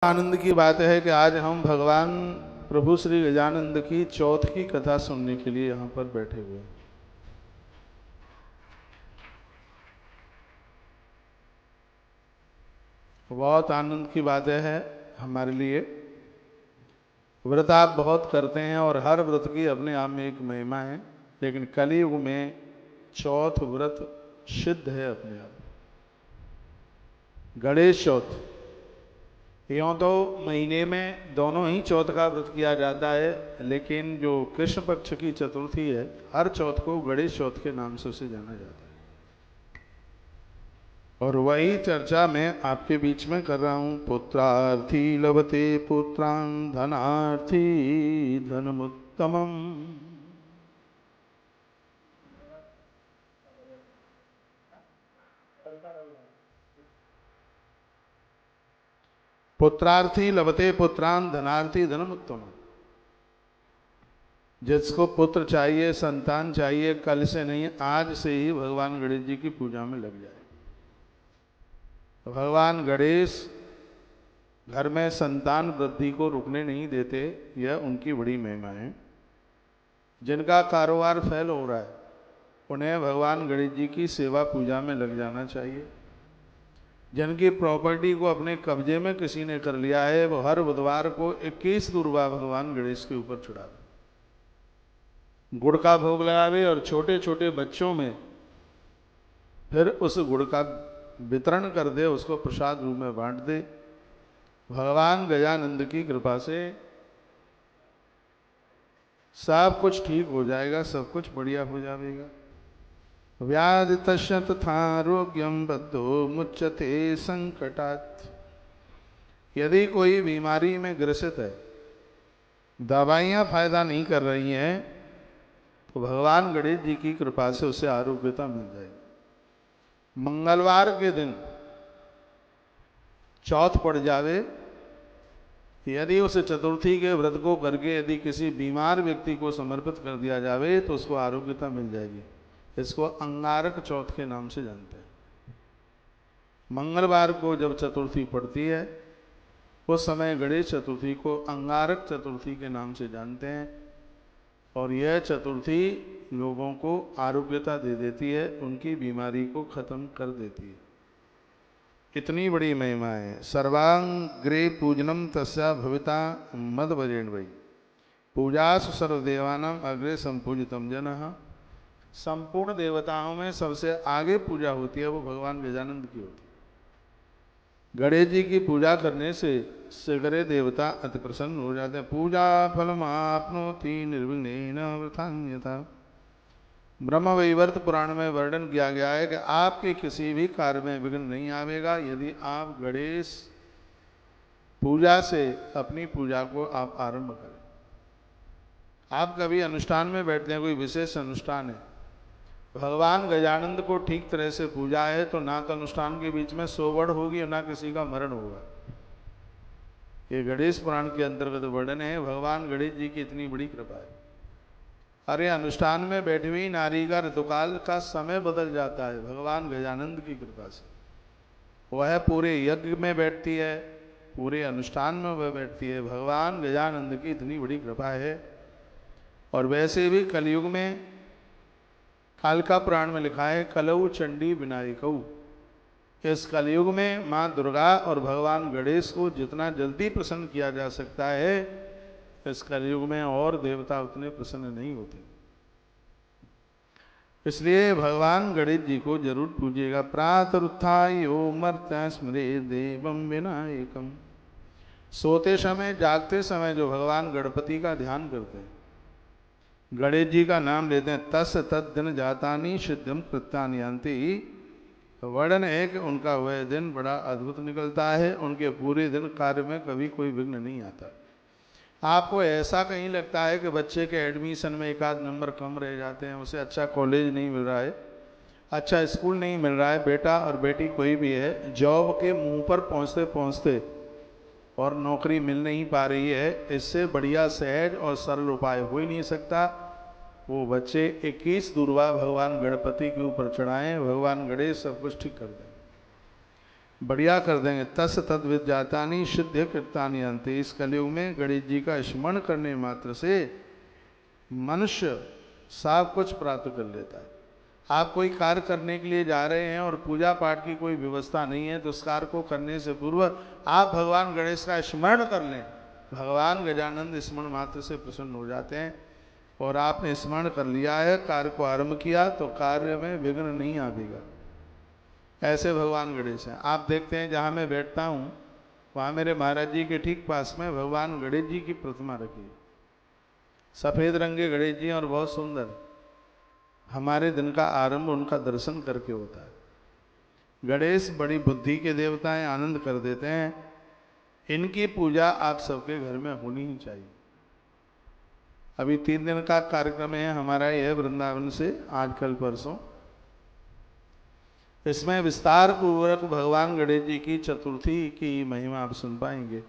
आनंद की बात है कि आज हम भगवान प्रभु श्री गजानंद की चौथ की कथा सुनने के लिए यहाँ पर बैठे हुए हैं। बहुत आनंद की बात है हमारे लिए। व्रत आप बहुत करते हैं और हर व्रत की अपने आप में एक महिमा है, लेकिन कलयुग में चौथ व्रत सिद्ध है अपने आप। गणेश चौथ यूँ तो महीने में दोनों ही चौथ का व्रत किया जाता है, लेकिन जो कृष्ण पक्ष की चतुर्थी है हर चौथ को गणेश चौथ के नाम से उसे जाना जाता है। और वही चर्चा मैं आपके बीच में कर रहा हूँ। पुत्रार्थी लभते पुत्रान् धनार्थी धनमुत्तमम्। पुत्रार्थी लभते पुत्रान् धनार्थी धनमुत्तमम्। जिसको पुत्र चाहिए, संतान चाहिए, कल से नहीं आज से ही भगवान गणेश जी की पूजा में लग जाए। भगवान गणेश घर में संतान वृद्धि को रुकने नहीं देते, यह उनकी बड़ी महिमा है। जिनका कारोबार फेल हो रहा है उन्हें भगवान गणेश जी की सेवा पूजा में लग जाना चाहिए। जिनकी प्रॉपर्टी को अपने कब्जे में किसी ने कर लिया है वो हर बुधवार को 21 दुर्वा भगवान गणेश के ऊपर चढ़ावे, गुड़ का भोग लगावे और छोटे छोटे बच्चों में फिर उस गुड़ का वितरण कर दे, उसको प्रसाद रूप में बांट दे। भगवान गजानंद की कृपा से सब कुछ ठीक हो जाएगा, सब कुछ बढ़िया हो जाएगा। व्याधि तस्य तथारोग्यम बद्धो मुच्यते संकटात्। यदि कोई बीमारी में ग्रसित है, दवाइयाँ फायदा नहीं कर रही हैं, तो भगवान गणेश जी की कृपा से उसे आरोग्यता मिल जाएगी। मंगलवार के दिन चौथ पड़ जावे, यदि उस चतुर्थी के व्रत को करके यदि किसी बीमार व्यक्ति को समर्पित कर दिया जावे तो उसको आरोग्यता मिल जाएगी। इसको अंगारक चौथ के नाम से जानते हैं। मंगलवार को जब चतुर्थी पड़ती है उस समय गणेश चतुर्थी को अंगारक चतुर्थी के नाम से जानते हैं, और यह चतुर्थी लोगों को आरोग्यता दे देती है, उनकी बीमारी को खत्म कर देती है। इतनी बड़ी महिमा है। सर्वांग्रे पूजनम तस्या भविता मद भजेन वही पूजासु सर्वदेवानाम अग्रे संपूजितम जनः। संपूर्ण देवताओं में सबसे आगे पूजा होती है वो भगवान गजानंद की होती है। गणेश जी की पूजा करने से सगरे देवता अति प्रसन्न हो जाते हैं। पूजा फलम आपनोति निर्विघ्नेन वृथान्यथा। ब्रह्म वैवर्त पुराण में वर्णन किया गया है कि आपके किसी भी कार्य में विघ्न नहीं आवेगा यदि आप गणेश पूजा से अपनी पूजा को आप आरंभ करें। आप कभी अनुष्ठान में बैठते हैं, कोई विशेष अनुष्ठान है, भगवान गजानंद को ठीक तरह से पूजा है तो ना तो अनुष्ठान के बीच में सोवड़ होगी और ना किसी का मरण होगा। ये गणेश पुराण के अंतर्गत वर्णन है। भगवान गणेश जी की इतनी बड़ी कृपा है। अरे अनुष्ठान में बैठी हुई नारी का ऋतुकाल का समय बदल जाता है भगवान गजानंद की कृपा से। वह पूरे यज्ञ में बैठती है, पूरे अनुष्ठान में वह बैठती है। भगवान गजानंद की इतनी बड़ी कृपा है। और वैसे भी कलयुग में कालिका पुराण में लिखा है कलऊ चंडी विनायकऊ। इस कलयुग में माँ दुर्गा और भगवान गणेश को जितना जल्दी प्रसन्न किया जा सकता है, इस कलयुग में और देवता उतने प्रसन्न नहीं होते। इसलिए भगवान गणेश जी को जरूर पूजिएगा। प्रातरुत्थाय मर्त्य स्मरे देवम विनायकम। सोते समय जागते समय जो भगवान गणपति का ध्यान करते हैं, गणेश जी का नाम लेते हैं, तस् तद दिन जातानी सिद्धम कृत्यानि यान्ति। वर्णन है कि उनका वह दिन बड़ा अद्भुत निकलता है। उनके पूरे दिन कार्य में कभी कोई विघ्न नहीं आता। आपको ऐसा कहीं लगता है कि बच्चे के एडमिशन में एक आध नंबर कम रह जाते हैं, उसे अच्छा कॉलेज नहीं मिल रहा है, अच्छा स्कूल नहीं मिल रहा है, बेटा और बेटी कोई भी है, जॉब के मुंह पर पहुंचते पहुंचते और नौकरी मिल नहीं पा रही है, इससे बढ़िया सहज और सरल उपाय हो ही नहीं सकता। वो बच्चे 21 दुर्वा भगवान गणपति के ऊपर चढ़ाएं, भगवान गणेश सब कुछ ठीक कर दें। बढ़िया कर देंगे। तस् तद विद्यातानि सिद्ध कृतानि अंते। इस कलयुग में गणेश जी का स्मरण करने मात्र से मनुष्य सब कुछ प्राप्त कर लेता है। आप कोई कार्य करने के लिए जा रहे हैं और पूजा पाठ की कोई व्यवस्था नहीं है, तो उस कार्य को करने से पूर्व आप भगवान गणेश का स्मरण कर लें। भगवान गजानंद स्मरण मात्र से प्रसन्न हो जाते हैं। और आपने स्मरण कर लिया है, कार्य को आरंभ किया, तो कार्य में विघ्न नहीं आएगा। ऐसे भगवान गणेश हैं। आप देखते हैं जहाँ मैं बैठता हूँ, वहाँ मेरे महाराज जी के ठीक पास में भगवान गणेश जी की प्रतिमा रखी है। सफ़ेद रंग के गणेश जी और बहुत सुंदर। हमारे दिन का आरंभ उनका दर्शन करके होता है। गणेश बड़ी बुद्धि के देवता हैं, आनंद कर देते हैं। इनकी पूजा आप सबके घर में होनी ही चाहिए। अभी 3 दिन का कार्यक्रम है हमारा यह वृंदावन से, आज कल परसों। इसमें विस्तार पूर्वक भगवान गणेश जी की चतुर्थी की महिमा आप सुन पाएंगे।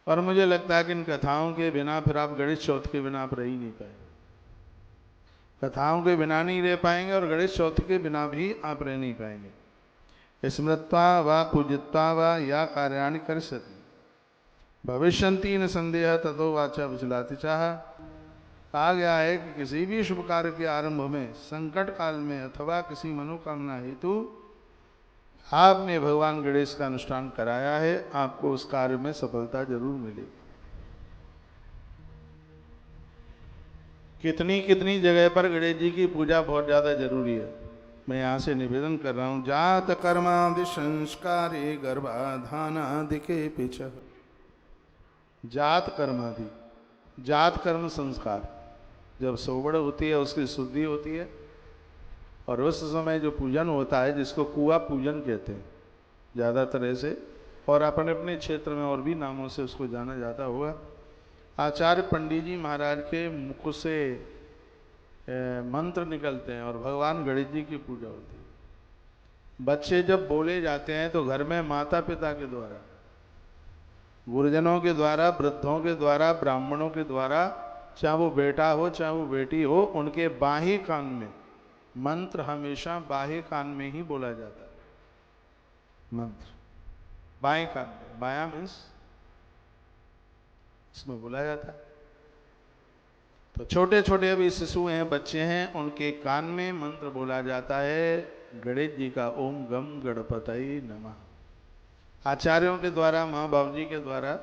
और मुझे लगता है कि इन कथाओं के बिना फिर आप गणेश चौथ के बिना आप रह ही नहीं पाएंगे। कथाओं के बिना नहीं रह पाएंगे और गणेश चौथ के बिना भी आप रह नहीं पाएंगे। स्मृत्वा व पूजित्वा व या कार्याणि करिष्यति भविष्यन्ति न संदेह ततो वाचा विचलाति चाह। कहा गया है कि किसी भी शुभ कार्य के आरंभ में, संकट काल में अथवा किसी मनोकामना हेतु आपने भगवान गणेश का अनुष्ठान कराया है, आपको उस कार्य में सफलता जरूर मिलेगी। कितनी कितनी जगह पर गणेश जी की पूजा बहुत ज़्यादा जरूरी है। मैं यहाँ से निवेदन कर रहा हूँ। जात कर्मादि संस्कारे गर्भाधानादि के पीछे। जात कर्मादि, जात कर्म संस्कार जब सोवड़ होती है उसकी शुद्धि होती है, और उस समय जो पूजन होता है जिसको कुआ पूजन कहते हैं ज़्यादातर ऐसे, और अपने अपने क्षेत्र में और भी नामों से उसको जाना जाता होगा। आचार्य पंडित जी महाराज के मुख से मंत्र निकलते हैं और भगवान गणेश जी की पूजा होती है। बच्चे जब बोले जाते हैं तो घर में माता पिता के द्वारा, गुरुजनों के द्वारा, वृद्धों के द्वारा, ब्राह्मणों के द्वारा, चाहे वो बेटा हो चाहे वो बेटी हो, उनके बाही कान में मंत्र हमेशा बाही कान में ही बोला जाता है। मंत्र बाएं कान में, बाया मीन्स इसमें बोला जाता है। तो छोटे छोटे अभी शिशु हैं, बच्चे हैं, उनके कान में मंत्र बोला जाता है गणेश जी का, ओम गम गणपतये नमः। आचार्यों के द्वारा, माँ बाप जी के द्वारा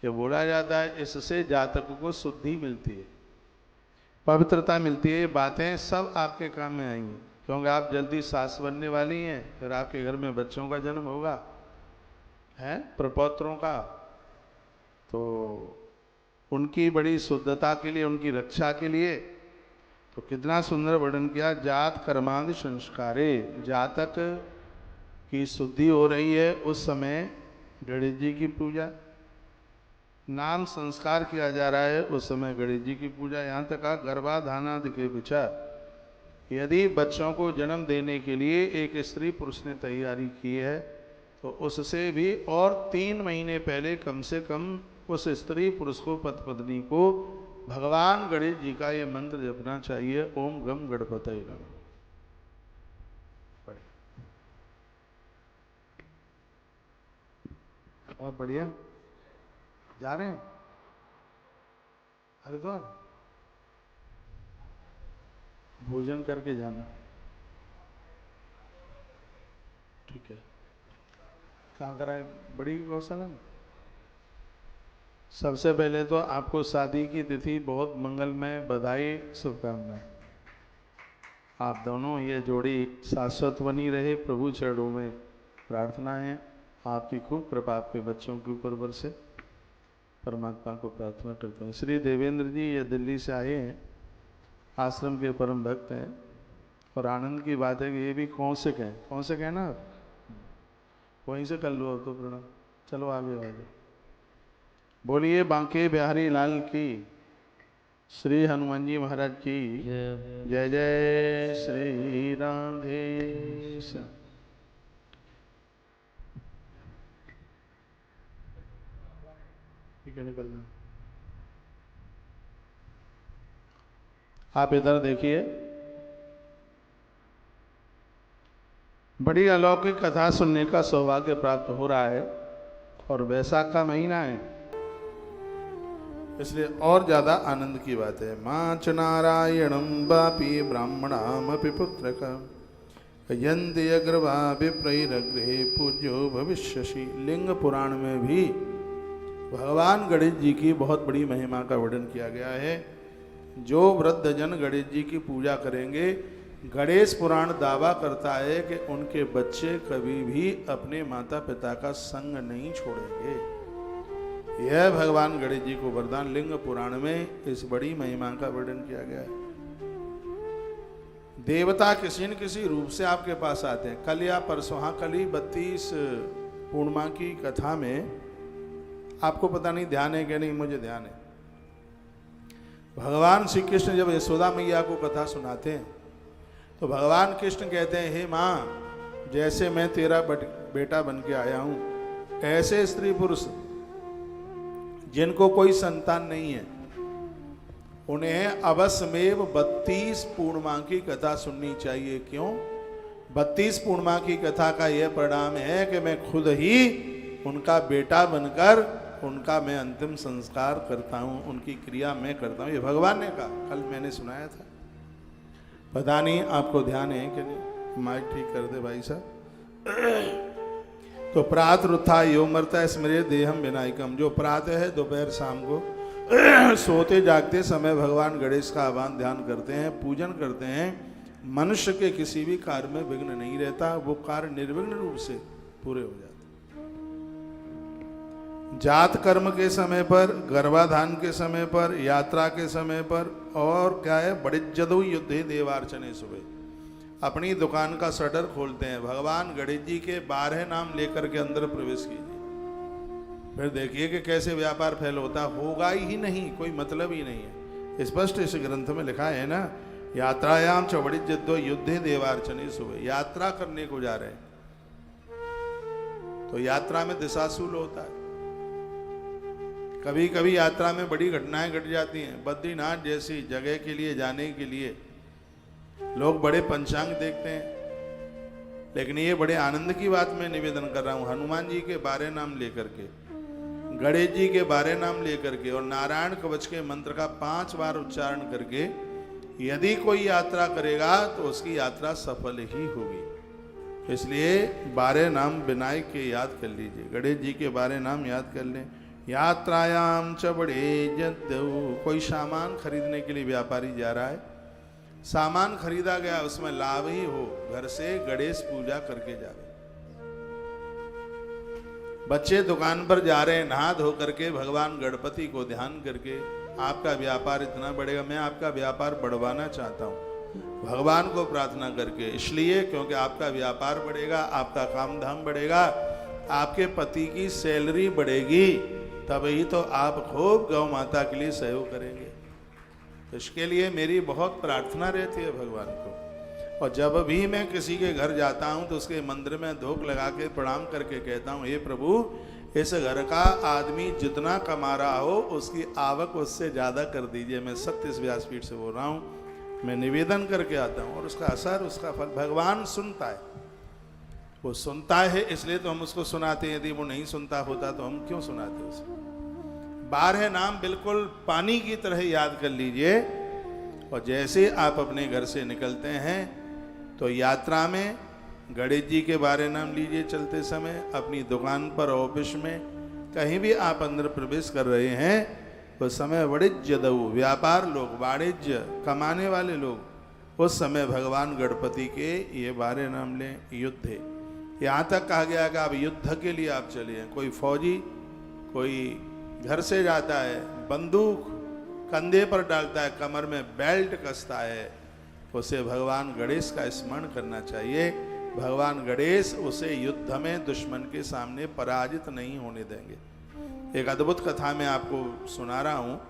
ये बोला जाता है। इससे जातक को शुद्धि मिलती है, पवित्रता मिलती है। ये बातें सब आपके काम में आएंगी, क्योंकि आप जल्दी सास बनने वाली हैं, फिर आपके घर में बच्चों का जन्म होगा, है प्रपौत्रों का। तो उनकी बड़ी शुद्धता के लिए, उनकी रक्षा के लिए तो कितना सुंदर वर्णन किया। जात कर्मादि संस्कारे, जातक की शुद्धि हो रही है उस समय गणेश जी की पूजा, नाम संस्कार किया जा रहा है उस समय गणेश जी की पूजा। यहाँ तक का गर्भाधानादि के विचार, यदि बच्चों को जन्म देने के लिए एक स्त्री पुरुष ने तैयारी की है, तो उससे भी और 3 महीने पहले कम से कम उस स्त्री पुरुष को, पति पत्नी को भगवान गणेश जी का ये मंत्र जपना चाहिए, ओम गम गणपतये नमः। और बढ़िया जा रहे हैं हरिद्वार, भोजन करके जाना, ठीक है। कहाँ कराए? बड़ी गौशाला में। सबसे पहले तो आपको शादी की तिथि बहुत मंगलमय, बधाई, शुभकामनाएं। आप दोनों ये जोड़ी शाश्वत बनी रहे, प्रभु चरणों में प्रार्थना है। आपकी खूब कृपा आपके बच्चों के ऊपर बरसे, परमात्मा को प्रार्थना करता हूँ। श्री देवेंद्र जी ये दिल्ली से आए हैं, आश्रम के परम भक्त हैं। और आनंद की बात है कि ये भी कौन से कहें ना, वहीं से कर लो अब तो प्रणाम। चलो आगे आगे। बोलिए बांके बिहारी लाल की, श्री हनुमान जी महाराज की जय जय श्री राधेश। ठीक है, निकलना। आप इधर देखिए, बड़ी अलौकिक कथा सुनने का सौभाग्य प्राप्त हो रहा है और वैशाख का महीना है, इसलिए और ज्यादा आनंद की बात है। माच नारायणं वापि ब्राह्मणामपि पुत्रकं यन्ति अग्रवा विप्रैरग्रे पूज्यो भविष्यसि। लिंग पुराण में भी भगवान गणेश जी की बहुत बड़ी महिमा का वर्णन किया गया है। जो वृद्ध जन गणेश जी की पूजा करेंगे, गणेश पुराण दावा करता है कि उनके बच्चे कभी भी अपने माता पिता का संग नहीं छोड़ेंगे। यह भगवान गणेश जी को वरदान लिंग पुराण में इस बड़ी महिमा का वर्णन किया गया है। देवता किसी न किसी रूप से आपके पास आते हैं। कल या परसों, हाँ कल ही 32 पूर्णिमा की कथा में, आपको पता नहीं ध्यान है कि नहीं, मुझे ध्यान है, भगवान श्री कृष्ण जब यशोदा मैया को कथा सुनाते हैं तो भगवान कृष्ण कहते हैं, हे माँ, जैसे मैं तेरा बेटा बन के आया हूं, ऐसे स्त्री पुरुष जिनको कोई संतान नहीं है, उन्हें अवश्यमेव 32 पूर्णिमा की कथा सुननी चाहिए। क्यों? 32 पूर्णिमा की कथा का यह परिणाम है कि मैं खुद ही उनका बेटा बनकर उनका मैं अंतिम संस्कार करता हूं, उनकी क्रिया मैं करता हूं। ये भगवान ने कहा, कल मैंने सुनाया था, पता नहीं आपको ध्यान है कि नहीं। माइक ठीक कर दे भाई साहब। तो प्रातः रुत्था यो मरता स्मरे देहम विनायकम। जो प्रातः है, दोपहर शाम को सोते जागते समय भगवान गणेश का आह्वान ध्यान करते हैं, पूजन करते हैं, मनुष्य के किसी भी कार्य में विघ्न नहीं रहता, वो कार्य निर्विघ्न रूप से पूरे हो जाते। जात कर्म के समय पर, गर्भाधान के समय पर, यात्रा के समय पर, और क्या है, बड़े जदो युद्धे देवार्चने सुबह अपनी दुकान का शटर खोलते हैं, भगवान गणेश जी के 12 नाम लेकर के अंदर प्रवेश कीजिए। फिर देखिए कि कैसे व्यापार फैल होता होगा ही नहीं, कोई मतलब ही नहीं है। स्पष्ट इस ग्रंथ में लिखा है ना, यात्रायाम च बड़े जदो युद्धे देवार्चने सुबह। यात्रा करने को जा रहे हैं तो यात्रा में दिशाशूल होता है। कभी कभी यात्रा में बड़ी घटनाएं घट जाती हैं। बद्रीनाथ जैसी जगह के लिए जाने के लिए लोग बड़े पंचांग देखते हैं, लेकिन ये बड़े आनंद की बात मैं निवेदन कर रहा हूं। हनुमान जी के 12 नाम लेकर के, गणेश जी के 12 नाम लेकर के और नारायण कवच के मंत्र का 5 बार उच्चारण करके यदि कोई यात्रा करेगा तो उसकी यात्रा सफल ही होगी। इसलिए 12 नाम विनायक के याद कर लीजिए, गणेश जी के 12 नाम याद कर लें। यात्रायाम च बड़े जद्दऊ। कोई सामान खरीदने के लिए व्यापारी जा रहा है, सामान खरीदा गया, उसमें लाभ ही हो, घर से गणेश पूजा करके जावे। बच्चे दुकान पर जा रहे हैं, नहा धो करके भगवान गणपति को ध्यान करके, आपका व्यापार इतना बढ़ेगा, मैं आपका व्यापार बढ़वाना चाहता हूं भगवान को प्रार्थना करके। इसलिए क्योंकि आपका व्यापार बढ़ेगा, आपका काम धाम बढ़ेगा, आपके पति की सैलरी बढ़ेगी, तभी तो आप खूब गौ माता के लिए सहयोग करेंगे। इसके लिए मेरी बहुत प्रार्थना रहती है भगवान को। और जब भी मैं किसी के घर जाता हूं तो उसके मंदिर में धूप लगा के प्रणाम करके कहता हूं, हे प्रभु, इस घर का आदमी जितना कमा रहा हो उसकी आवक उससे ज़्यादा कर दीजिए। मैं सत्य इस व्यासपीठ से बोल रहा हूं, मैं निवेदन करके आता हूं और उसका असर, उसका फल भगवान सुनता है। वो सुनता है इसलिए तो हम उसको सुनाते हैं, यदि वो नहीं सुनता होता तो हम क्यों सुनाते उसको। 12 नाम बिल्कुल पानी की तरह याद कर लीजिए और जैसे आप अपने घर से निकलते हैं तो यात्रा में गणेश जी के 12 नाम लीजिए चलते समय, अपनी दुकान पर, ऑफिस में, कहीं भी आप अंदर प्रवेश कर रहे हैं उस समय वाणिज्य दऊ, व्यापार लोग, वाणिज्य कमाने वाले लोग, उस समय भगवान गणपति के ये 12 नाम लें। युद्ध है, यहाँ तक कहा गया कि आप युद्ध के लिए आप चलिए। कोई फौजी, कोई घर से जाता है, बंदूक कंधे पर डालता है, कमर में बेल्ट कसता है, उसे भगवान गणेश का स्मरण करना चाहिए। भगवान गणेश उसे युद्ध में दुश्मन के सामने पराजित नहीं होने देंगे। एक अद्भुत कथा मैं आपको सुना रहा हूँ।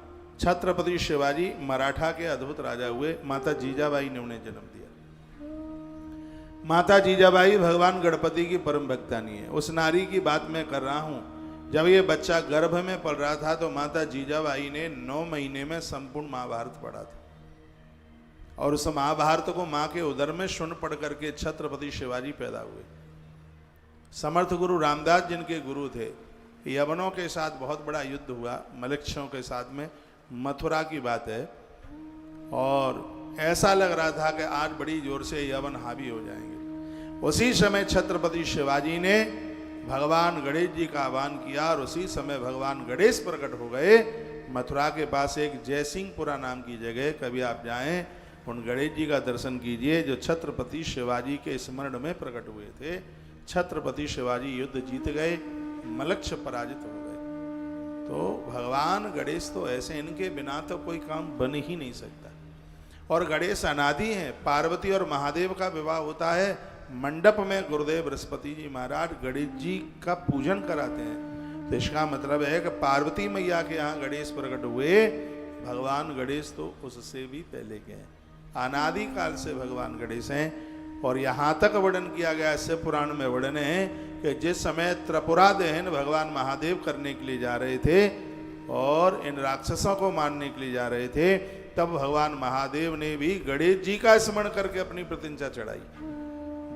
छत्रपति शिवाजी मराठा के अद्भुत राजा हुए, माता जीजाबाई ने उन्हें जन्म दिया। माता जीजाबाई भगवान गणपति की परम भक्तानी है। उस नारी की बात मैं कर रहा हूँ, जब ये बच्चा गर्भ में पल रहा था तो माता जीजाबाई ने 9 महीने में संपूर्ण महाभारत पढ़ा था। और उस महाभारत को माँ के उदर में शून्य पढ़ करके छत्रपति शिवाजी पैदा हुए। समर्थ गुरु रामदास जिनके गुरु थे, यवनों के साथ बहुत बड़ा युद्ध हुआ, मलेच्छों के साथ में, मथुरा की बात है। और ऐसा लग रहा था कि आज बड़ी जोर से यवन हावी हो जाएंगे। उसी समय छत्रपति शिवाजी ने भगवान गणेश जी का आह्वान किया और उसी समय भगवान गणेश प्रकट हो गए। मथुरा के पास एक जयसिंहपुरा नाम की जगह, कभी आप जाएं उन गणेश जी का दर्शन कीजिए जो छत्रपति शिवाजी के स्मरण में प्रकट हुए थे। छत्रपति शिवाजी युद्ध जीत गए, मलक्ष्य पराजित हो गए। तो भगवान गणेश तो ऐसे, इनके बिना तो कोई काम बन ही नहीं सकता। और गणेश अनादि हैं। पार्वती और महादेव का विवाह होता है मंडप में, गुरुदेव बृहस्पति जी महाराज गणेश जी का पूजन कराते हैं। तो इसका मतलब है कि पार्वती मैया के यहाँ गणेश प्रकट हुए, भगवान गणेश तो उससे भी पहले के हैं, अनादि काल से भगवान गणेश हैं। और यहाँ तक वर्णन किया गया, शिव पुराण में वर्णन है कि जिस समय त्रिपुरा दहन भगवान महादेव करने के लिए जा रहे थे और इन राक्षसों को मारने के लिए जा रहे थे, तब भगवान महादेव ने भी गणेश जी का स्मरण करके अपनी प्रतिष्ठा चढ़ाई।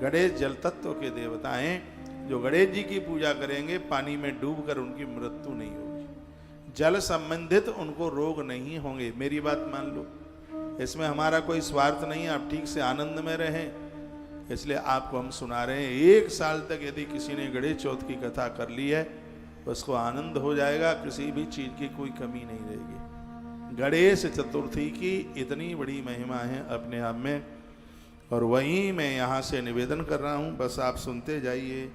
गणेश जल तत्व के देवता हैं, जो गणेश जी की पूजा करेंगे पानी में डूबकर उनकी मृत्यु नहीं होगी, जल संबंधित उनको रोग नहीं होंगे। मेरी बात मान लो, इसमें हमारा कोई स्वार्थ नहीं है, आप ठीक से आनंद में रहें, इसलिए आपको हम सुना रहे हैं। 1 साल तक यदि किसी ने गणेश चौथ की कथा कर ली है, उसको आनंद हो जाएगा, किसी भी चीज की कोई कमी नहीं रहेगी। गणेश चतुर्थी की इतनी बड़ी महिमा है अपने आप में, और वहीं मैं यहाँ से निवेदन कर रहा हूँ, बस आप सुनते जाइए।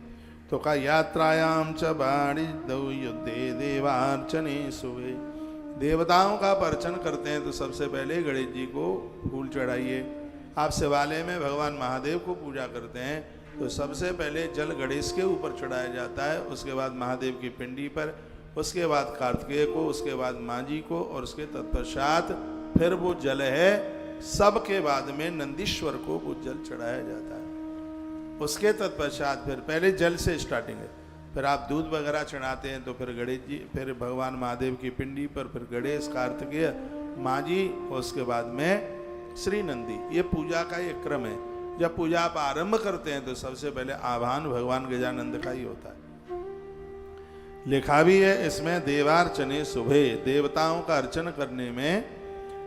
तो का यात्रायाम च बाणी दौ युद्धे देवार्चने सुवे। देवताओं का अर्चन करते हैं तो सबसे पहले गणेश जी को फूल चढ़ाइए। आप शिवालय में भगवान महादेव को पूजा करते हैं तो सबसे पहले जल गणेश के ऊपर चढ़ाया जाता है, उसके बाद महादेव की पिंडी पर, उसके बाद कार्तिकेय को, उसके बाद माँ जी को, और उसके तत्पश्चात फिर वो जल है सबके बाद में नंदीश्वर को वो जल चढ़ाया जाता है। उसके तत्पश्चात फिर पहले जल से स्टार्टिंग है, फिर आप दूध वगैरह चढ़ाते हैं तो फिर गणेश जी, फिर भगवान महादेव की पिंडी पर, फिर गणेश, कार्तिकेय, माँ जी, और उसके बाद में श्री नंदी। ये पूजा का ये क्रम है। जब पूजा आप आरंभ करते हैं तो सबसे पहले आह्वान भगवान गजानंद का ही होता है। लिखा भी है इसमें देवार्चने शुभे, देवताओं का अर्चन करने में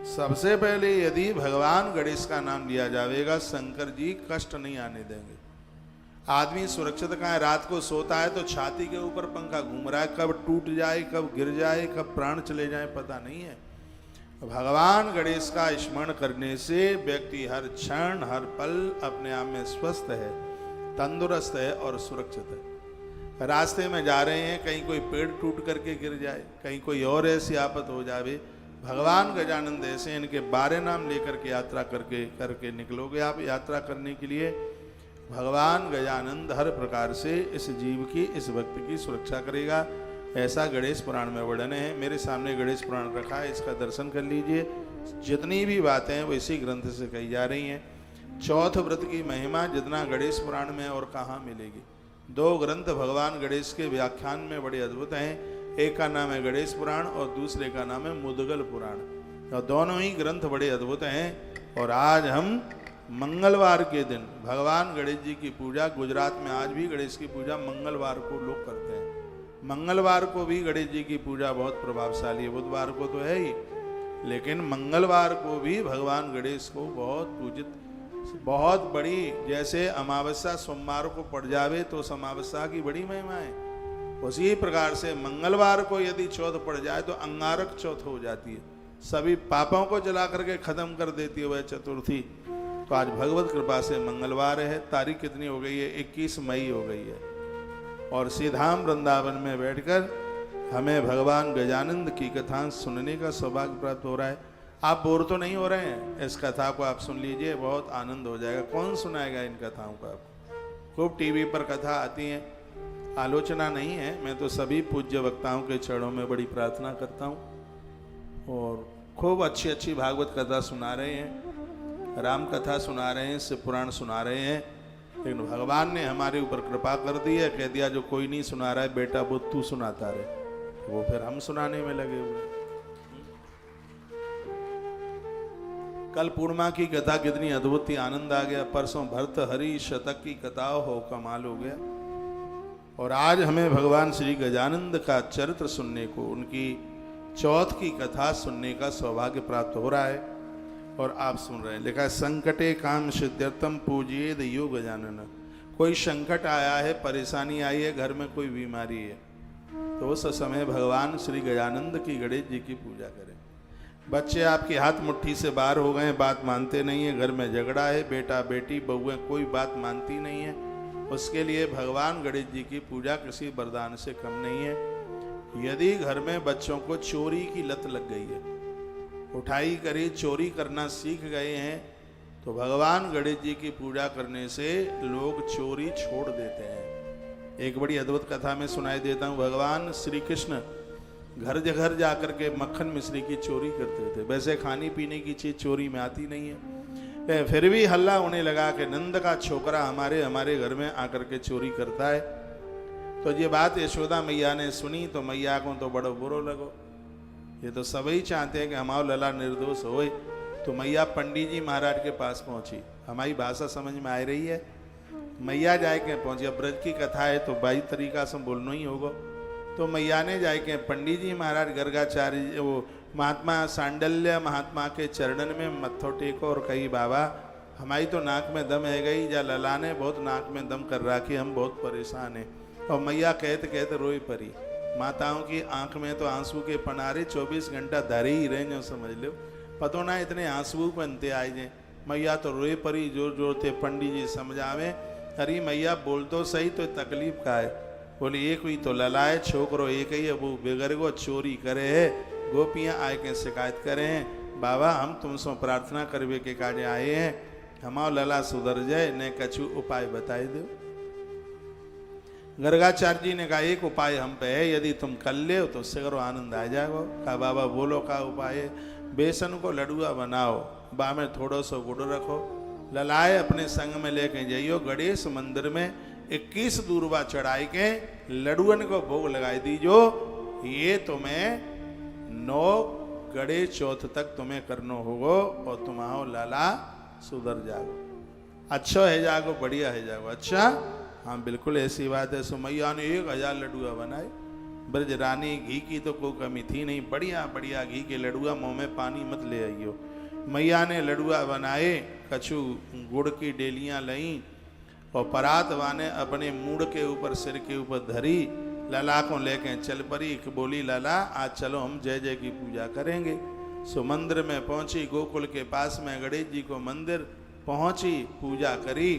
सबसे पहले यदि भगवान गणेश का नाम लिया जाएगा, शंकर जी कष्ट नहीं आने देंगे। आदमी सुरक्षित कहाँ है, रात को सोता है तो छाती के ऊपर पंखा घूम रहा है, कब टूट जाए, कब गिर जाए, कब प्राण चले जाए पता नहीं है। भगवान गणेश का स्मरण करने से व्यक्ति हर क्षण हर पल अपने आप में स्वस्थ है, तंदुरुस्त है और सुरक्षित है। रास्ते में जा रहे हैं, कहीं कोई पेड़ टूट करके गिर जाए, कहीं कोई और ऐसी आफत हो जावे, भगवान गजानंद ऐसे इनके 12 नाम लेकर के यात्रा करके निकलोगे आप यात्रा करने के लिए, भगवान गजानंद हर प्रकार से इस जीव की, इस भक्त की सुरक्षा करेगा। ऐसा गणेश पुराण में वर्णन है। मेरे सामने गणेश पुराण रखा है, इसका दर्शन कर लीजिए। जितनी भी बातें हैं वो इसी ग्रंथ से कही जा रही हैं। चौथ व्रत की महिमा जितना गणेश पुराण में और कहाँ मिलेगी। 2 ग्रंथ भगवान गणेश के व्याख्यान में बड़े अद्भुत हैं। एक का नाम है गणेश पुराण और दूसरे का नाम है मुद्गल पुराण, और दोनों ही ग्रंथ बड़े अद्भुत हैं। और आज हम मंगलवार के दिन भगवान गणेश जी की पूजा, गुजरात में आज भी गणेश की पूजा मंगलवार को लोग करते हैं। मंगलवार को भी गणेश जी की पूजा बहुत प्रभावशाली है, बुधवार को तो है ही, लेकिन मंगलवार को भी भगवान गणेश को बहुत पूजित, बहुत बड़ी, जैसे अमावस्या सोमवार को पड़ जावे तो उस अमावस्या की बड़ी महिमा है, उसी प्रकार से मंगलवार को यदि चौथ पड़ जाए तो अंगारक चौथ हो जाती है, सभी पापों को जला करके खत्म कर देती है वह चतुर्थी। तो आज भगवत कृपा से मंगलवार है। तारीख कितनी हो गई है? 21 मई हो गई है। और सीधाम वृंदावन में बैठकर हमें भगवान गजानंद की कथा सुनने का सौभाग्य प्राप्त हो रहा है। आप बोर तो नहीं हो रहे हैं? इस कथा को आप सुन लीजिए, बहुत आनंद हो जाएगा। कौन सुनाएगा इन कथाओं को आपको? खूब टीवी पर कथा आती है, आलोचना नहीं है। मैं तो सभी पूज्य वक्ताओं के चरणों में बड़ी प्रार्थना करता हूँ और खूब अच्छी अच्छी भागवत कथा सुना रहे हैं, राम कथा सुना रहे हैं, शिव पुराण सुना रहे हैं। लेकिन भगवान ने हमारे ऊपर कृपा कर दी है, कह दिया जो कोई नहीं सुना रहा है बेटा वो तू सुनाता रहे, वो फिर हम सुनाने में लगे हुए। कल पूर्णिमा की कथा कितनी अद्भुत थी, आनंद आ गया। परसों भर्तृहरि शतक की कथा हो कमाल हो गया। और आज हमें भगवान श्री गजानंद का चरित्र सुनने को, उनकी चौथ की कथा सुनने का सौभाग्य प्राप्त हो रहा है और आप सुन रहे हैं। लिखा है संकटे काम सिद्ध्यर्थम पूजिए यो गजानन। कोई संकट आया है, परेशानी आई है, घर में कोई बीमारी है, तो उस समय भगवान श्री गजानंद की, गणेश जी की पूजा करें। बच्चे आपके हाथ मुट्ठी से बाहर हो गए, बात मानते नहीं है, घर में झगड़ा है, बेटा बेटी बहुएं कोई बात मानती नहीं है, उसके लिए भगवान गणेश जी की पूजा किसी वरदान से कम नहीं है। यदि घर में बच्चों को चोरी की लत लग गई है, उठाई करी चोरी करना सीख गए हैं, तो भगवान गणेश जी की पूजा करने से लोग चोरी छोड़ देते हैं। एक बड़ी अद्भुत कथा में सुनाई देता हूँ। भगवान श्री कृष्ण घर घर जाकर के मक्खन मिश्री की चोरी करते थे। वैसे खाने पीने की चीज चोरी में आती नहीं है, फिर भी हल्ला होने लगा कि नंद का छोकरा हमारे घर में आकर के चोरी करता है। तो ये बात यशोदा मैया ने सुनी तो मैया को तो बड़ो बुरो लगो। ये तो सभी चाहते हैं कि हमारा लला निर्दोष होए। तो मैया पंडित जी महाराज के पास पहुंची। हमारी भाषा समझ में आ रही है। मैया जाए के पहुंची। अब ब्रज की कथा है तो बाई तरीका से बोलना ही होगा। तो मैया ने जाए के पंडित जी महाराज गर्गाचार्य वो महात्मा सांडल्य महात्मा के चरणन में मत्थो टेको और कही बाबा हमारी तो नाक में दम है गई, जा लला ने बहुत नाक में दम कर रखी, हम बहुत परेशान हैं। और मैया कहते कहते रोई परी। माताओं की आंख में तो आंसू के पनारे 24 घंटा धरे ही रहे जो समझ लो। पतो ना इतने आंसू बनते आए जे। मैया तो रोई परी जोर जोर थे। पंडित जी समझावे, अरे मैया बोल तो सही, तो तकलीफ का है। बोली एक हुई तो ललाए छोकरो एक ही है, वो बेगर को चोरी करे है, गोपियाँ आए के शिकायत करे हैं। बाबा हम तुमसे प्रार्थना करवे के काजे आए हैं, हमारा लला सुधर जाए, ने कछु उपाय बताए दो। गर्गाचार्य जी ने कहा एक उपाय हम पे है, यदि तुम कर ले तो सगरो आनंद आ जाएगा। कहा बाबा बोलो का उपाय है। बेसन को लडुआ बनाओ, बा में थोड़ा सा गुड़ रखो, ललाए अपने संग में लेके जाइयो, गणेश मंदिर में 21 दूरबा चढ़ाई के लडुअन को भोग लगाई दीजो। ये तुम्हें 9 गणेश चौथ तक तुम्हें करनो होगो और तुम्हारो लाला सुधर जागो, अच्छा है जागो, बढ़िया है जागो। अच्छा हाँ बिल्कुल ऐसी बात है। सो मैया ने 1000 लडुआ बनाए। ब्रज रानी घी की तो कोई कमी थी नहीं, बढ़िया बढ़िया घी के लडुआ, मुँह में पानी मत ले आइयो। मैया ने लडुआ बनाए, कछु गुड़ की डेलियाँ लईं और परात वाने अपने मूड के ऊपर सिर के ऊपर धरी, लला को लेके चल पड़ी। बोली लला आज चलो हम जय जय की पूजा करेंगे। सो मंदिर में पहुंची, गोकुल के पास में गणेश जी को मंदिर पहुंची, पूजा करी।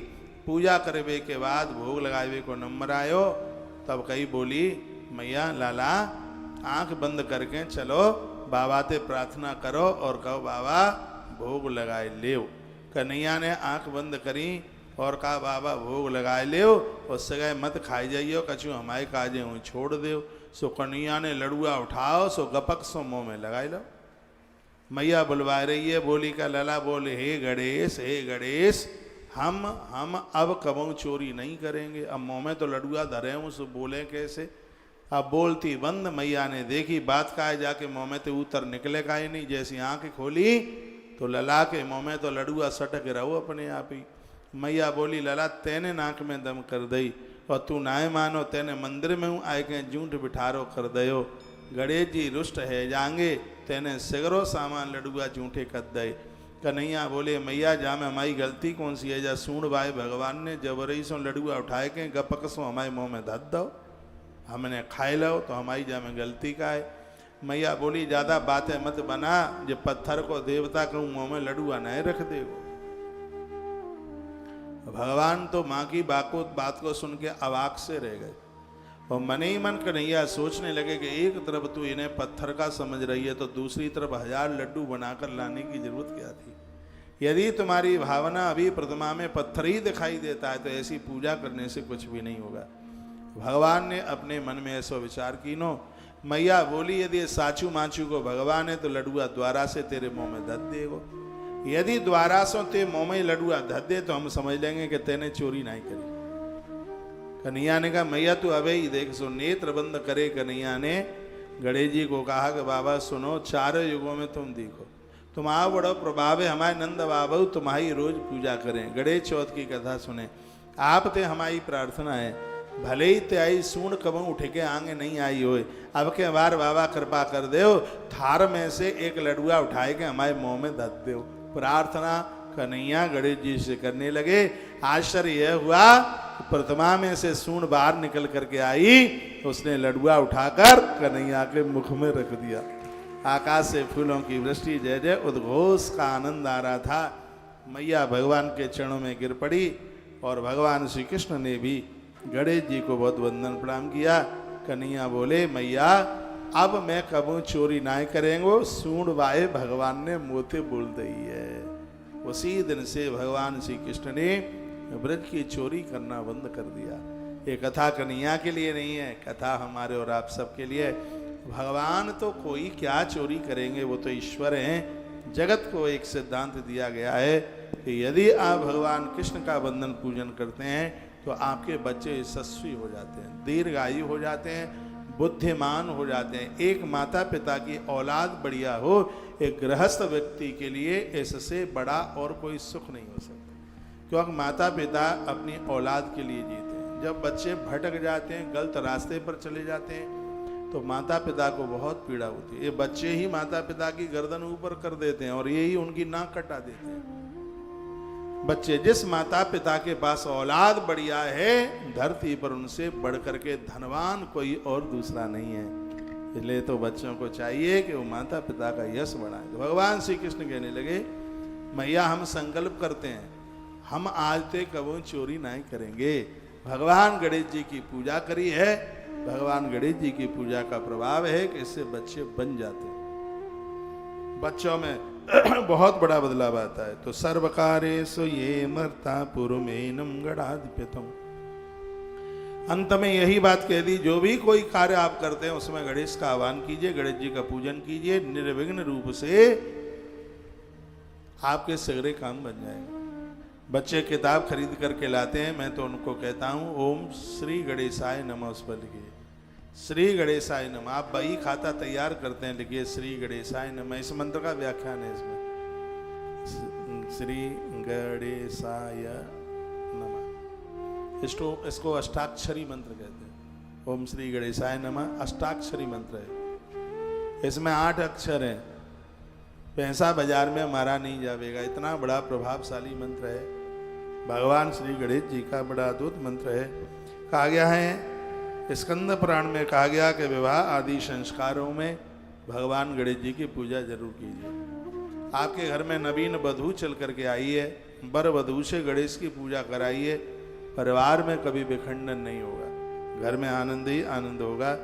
पूजा करवे के बाद भोग लगावे को नंबर आयो, तब कही बोली मैया लाला आंख बंद करके चलो बाबा ते प्रार्थना करो और कहो बाबा भोग लगाए ले। कन्हैया ने आंख बंद करी और कहा बाबा भोग लगाए ले, उससे गए मत खाई जाइयो, कछु हमारे काजे हुई छोड़ दो। सो कन्हैया ने लड़ुआ उठाओ, सो गपक सो मुँह में लगाए लो। मैया बुलवा रही है। बोली का लला बोले हे गणेश हम अब कबू चोरी नहीं करेंगे। अब मुँह में तो लड़ुआ धरे हूँ, सो बोले कैसे। अब बोलती बंद। मैया ने देखी बात का है, जाके मुँह में तो उतर निकले का ही नहीं। जैसी आंख खोली तो लला के मुँह में तो लड़ुआ सटक रहो अपने आप ही। मैया बोली लला तेने नाक में दम कर दई और तू नाय मानो, तेने मंदिर में हूँ आए के जूठ बिठारो कर दयो। गणेश जी रुष्ट है जाएंगे, तेने सिगरो सामान लडुआ जूठे कर दे। कन्हैया बोले मैया जा में हमारी गलती कौन सी है, जा सूढ़ भाई भगवान ने जबरई सो लडुआ उठाए के गपक सो हमारे मुँह में धत दो, हमने खाए लो तो हमारी जा में गलती का है। मैया बोली ज़्यादा बातें मत बना, जो पत्थर को देवता को मुँह में लडुआ नहीं रख देगो। भगवान तो माँ की बात को सुन के अवाक से रह गए और मन ही मन कन्हैया सोचने लगे कि एक तरफ तू इन्हें पत्थर का समझ रही है तो दूसरी तरफ 1000 लड्डू बनाकर लाने की जरूरत क्या थी। यदि तुम्हारी भावना अभी प्रतिमा में पत्थर ही दिखाई देता है तो ऐसी पूजा करने से कुछ भी नहीं होगा। भगवान ने अपने मन में ऐसा विचार की नो। मैया बोली यदि साचू माचू को भगवान है तो लडुआ द्वारा से तेरे मुँह में धत देगो। यदि द्वारा सो ते मुँह में लडुआ धत दे तो हम समझ लेंगे कि तेने चोरी नहीं करी। कन्हैया ने कहा मैया तू अबे ही देख। सो नेत्र बंद करे कन्हैया ने गणेश जी को कहा कि बाबा सुनो, 4 युगों में तुम देखो, तुम्हारा बड़ा प्रभाव है, हमारे नंद बाबू तुम्हारी रोज पूजा करें, गणेश चौथ की कथा सुने। आप ते हमारी प्रार्थना है, भले ही त्याई सूण कबू उठ के आंगे नहीं आई होए, अब के बार बाबा कृपा कर दो, थार में से एक लडुआ उठाए के हमारे मुंह में धत दो। प्रार्थना कन्हैया गणेश जी से करने लगे। आश्चर्य यह हुआ, प्रतिमा में से सूण बाहर निकल करके आई, उसने लडुआ उठाकर कन्हैया के मुख में रख दिया। आकाश से फूलों की वृष्टि, जय जय उद्घोष का आनंद आ रहा था। मैया भगवान के चरणों में गिर पड़ी और भगवान श्री कृष्ण ने भी गणेश जी को बहुत वंदन प्रणाम किया। कन्हैया बोले, मैया अब मैं कबू चोरी ना करेंगो, सूण वाए भगवान ने मोते बोल दी है। उसी दिन से भगवान श्री कृष्ण ने ब्रज की चोरी करना बंद कर दिया। ये कथा कन्हैया के लिए नहीं है, कथा हमारे और आप सबके लिए। भगवान तो कोई क्या चोरी करेंगे, वो तो ईश्वर हैं। जगत को एक सिद्धांत दिया गया है कि यदि आप भगवान कृष्ण का वंदन पूजन करते हैं तो आपके बच्चे यशस्वी हो जाते हैं, दीर्घायु हो जाते हैं, बुद्धिमान हो जाते हैं। एक माता पिता की औलाद बढ़िया हो, एक गृहस्थ व्यक्ति के लिए इससे बड़ा और कोई सुख नहीं हो सकता, क्योंकि माता पिता अपनी औलाद के लिए जीते हैं। जब बच्चे भटक जाते हैं, गलत रास्ते पर चले जाते हैं, तो माता पिता को बहुत पीड़ा होती है। ये बच्चे ही माता पिता की गर्दन ऊपर कर देते हैं और यही उनकी नाक कटा देते हैं। बच्चे, जिस माता पिता के पास औलाद बढ़िया है, धरती पर उनसे बढ़कर के धनवान कोई और दूसरा नहीं है। इसलिए तो बच्चों को चाहिए कि वो माता पिता का यश बढ़ाएं। तो भगवान श्री कृष्ण कहने लगे, मैया हम संकल्प करते हैं, हम आज ते कबू चोरी नहीं करेंगे। भगवान गणेश जी की पूजा करी है, भगवान गणेश जी की पूजा का प्रभाव है कि इससे बच्चे बन जाते हैं, बच्चों में बहुत बड़ा बदलाव आता है। तो सर्वकारेषु ये मर्ता पुरुमेनम गणाधिपतम, अंत में यही बात कह दी, जो भी कोई कार्य आप करते हैं उसमें गणेश का आह्वान कीजिए, गणेश जी का पूजन कीजिए, निर्विघ्न रूप से आपके सगरे काम बन जाएंगे। बच्चे किताब खरीद करके लाते हैं, मैं तो उनको कहता हूँ ओम श्री गणेशाय नमः उस पर लिखिए, श्री गणेशाय नमः। आप बही खाता तैयार करते हैं, लिखिए श्री गणेशाय नमः। इस मंत्र का व्याख्यान है इसमें, श्री गणेशाय नमः। इसको अष्टाक्षरी मंत्र कहते हैं। ओम श्री गणेशाय नमः अष्टाक्षरी मंत्र है, इसमें 8 अक्षर हैं। पैसा बाजार में मारा नहीं जाएगा, इतना बड़ा प्रभावशाली मंत्र है। भगवान श्री गणेश जी का बड़ा अद्भुत मंत्र है। कहा गया है, स्कंद पुराण में कहा गया कि विवाह आदि संस्कारों में भगवान गणेश जी की पूजा जरूर कीजिए। आपके घर में नवीन वधू चल करके आई है, वर वधू से गणेश की पूजा कराइए, परिवार में कभी विखंडन नहीं होगा, घर में आनंद ही आनंद होगा।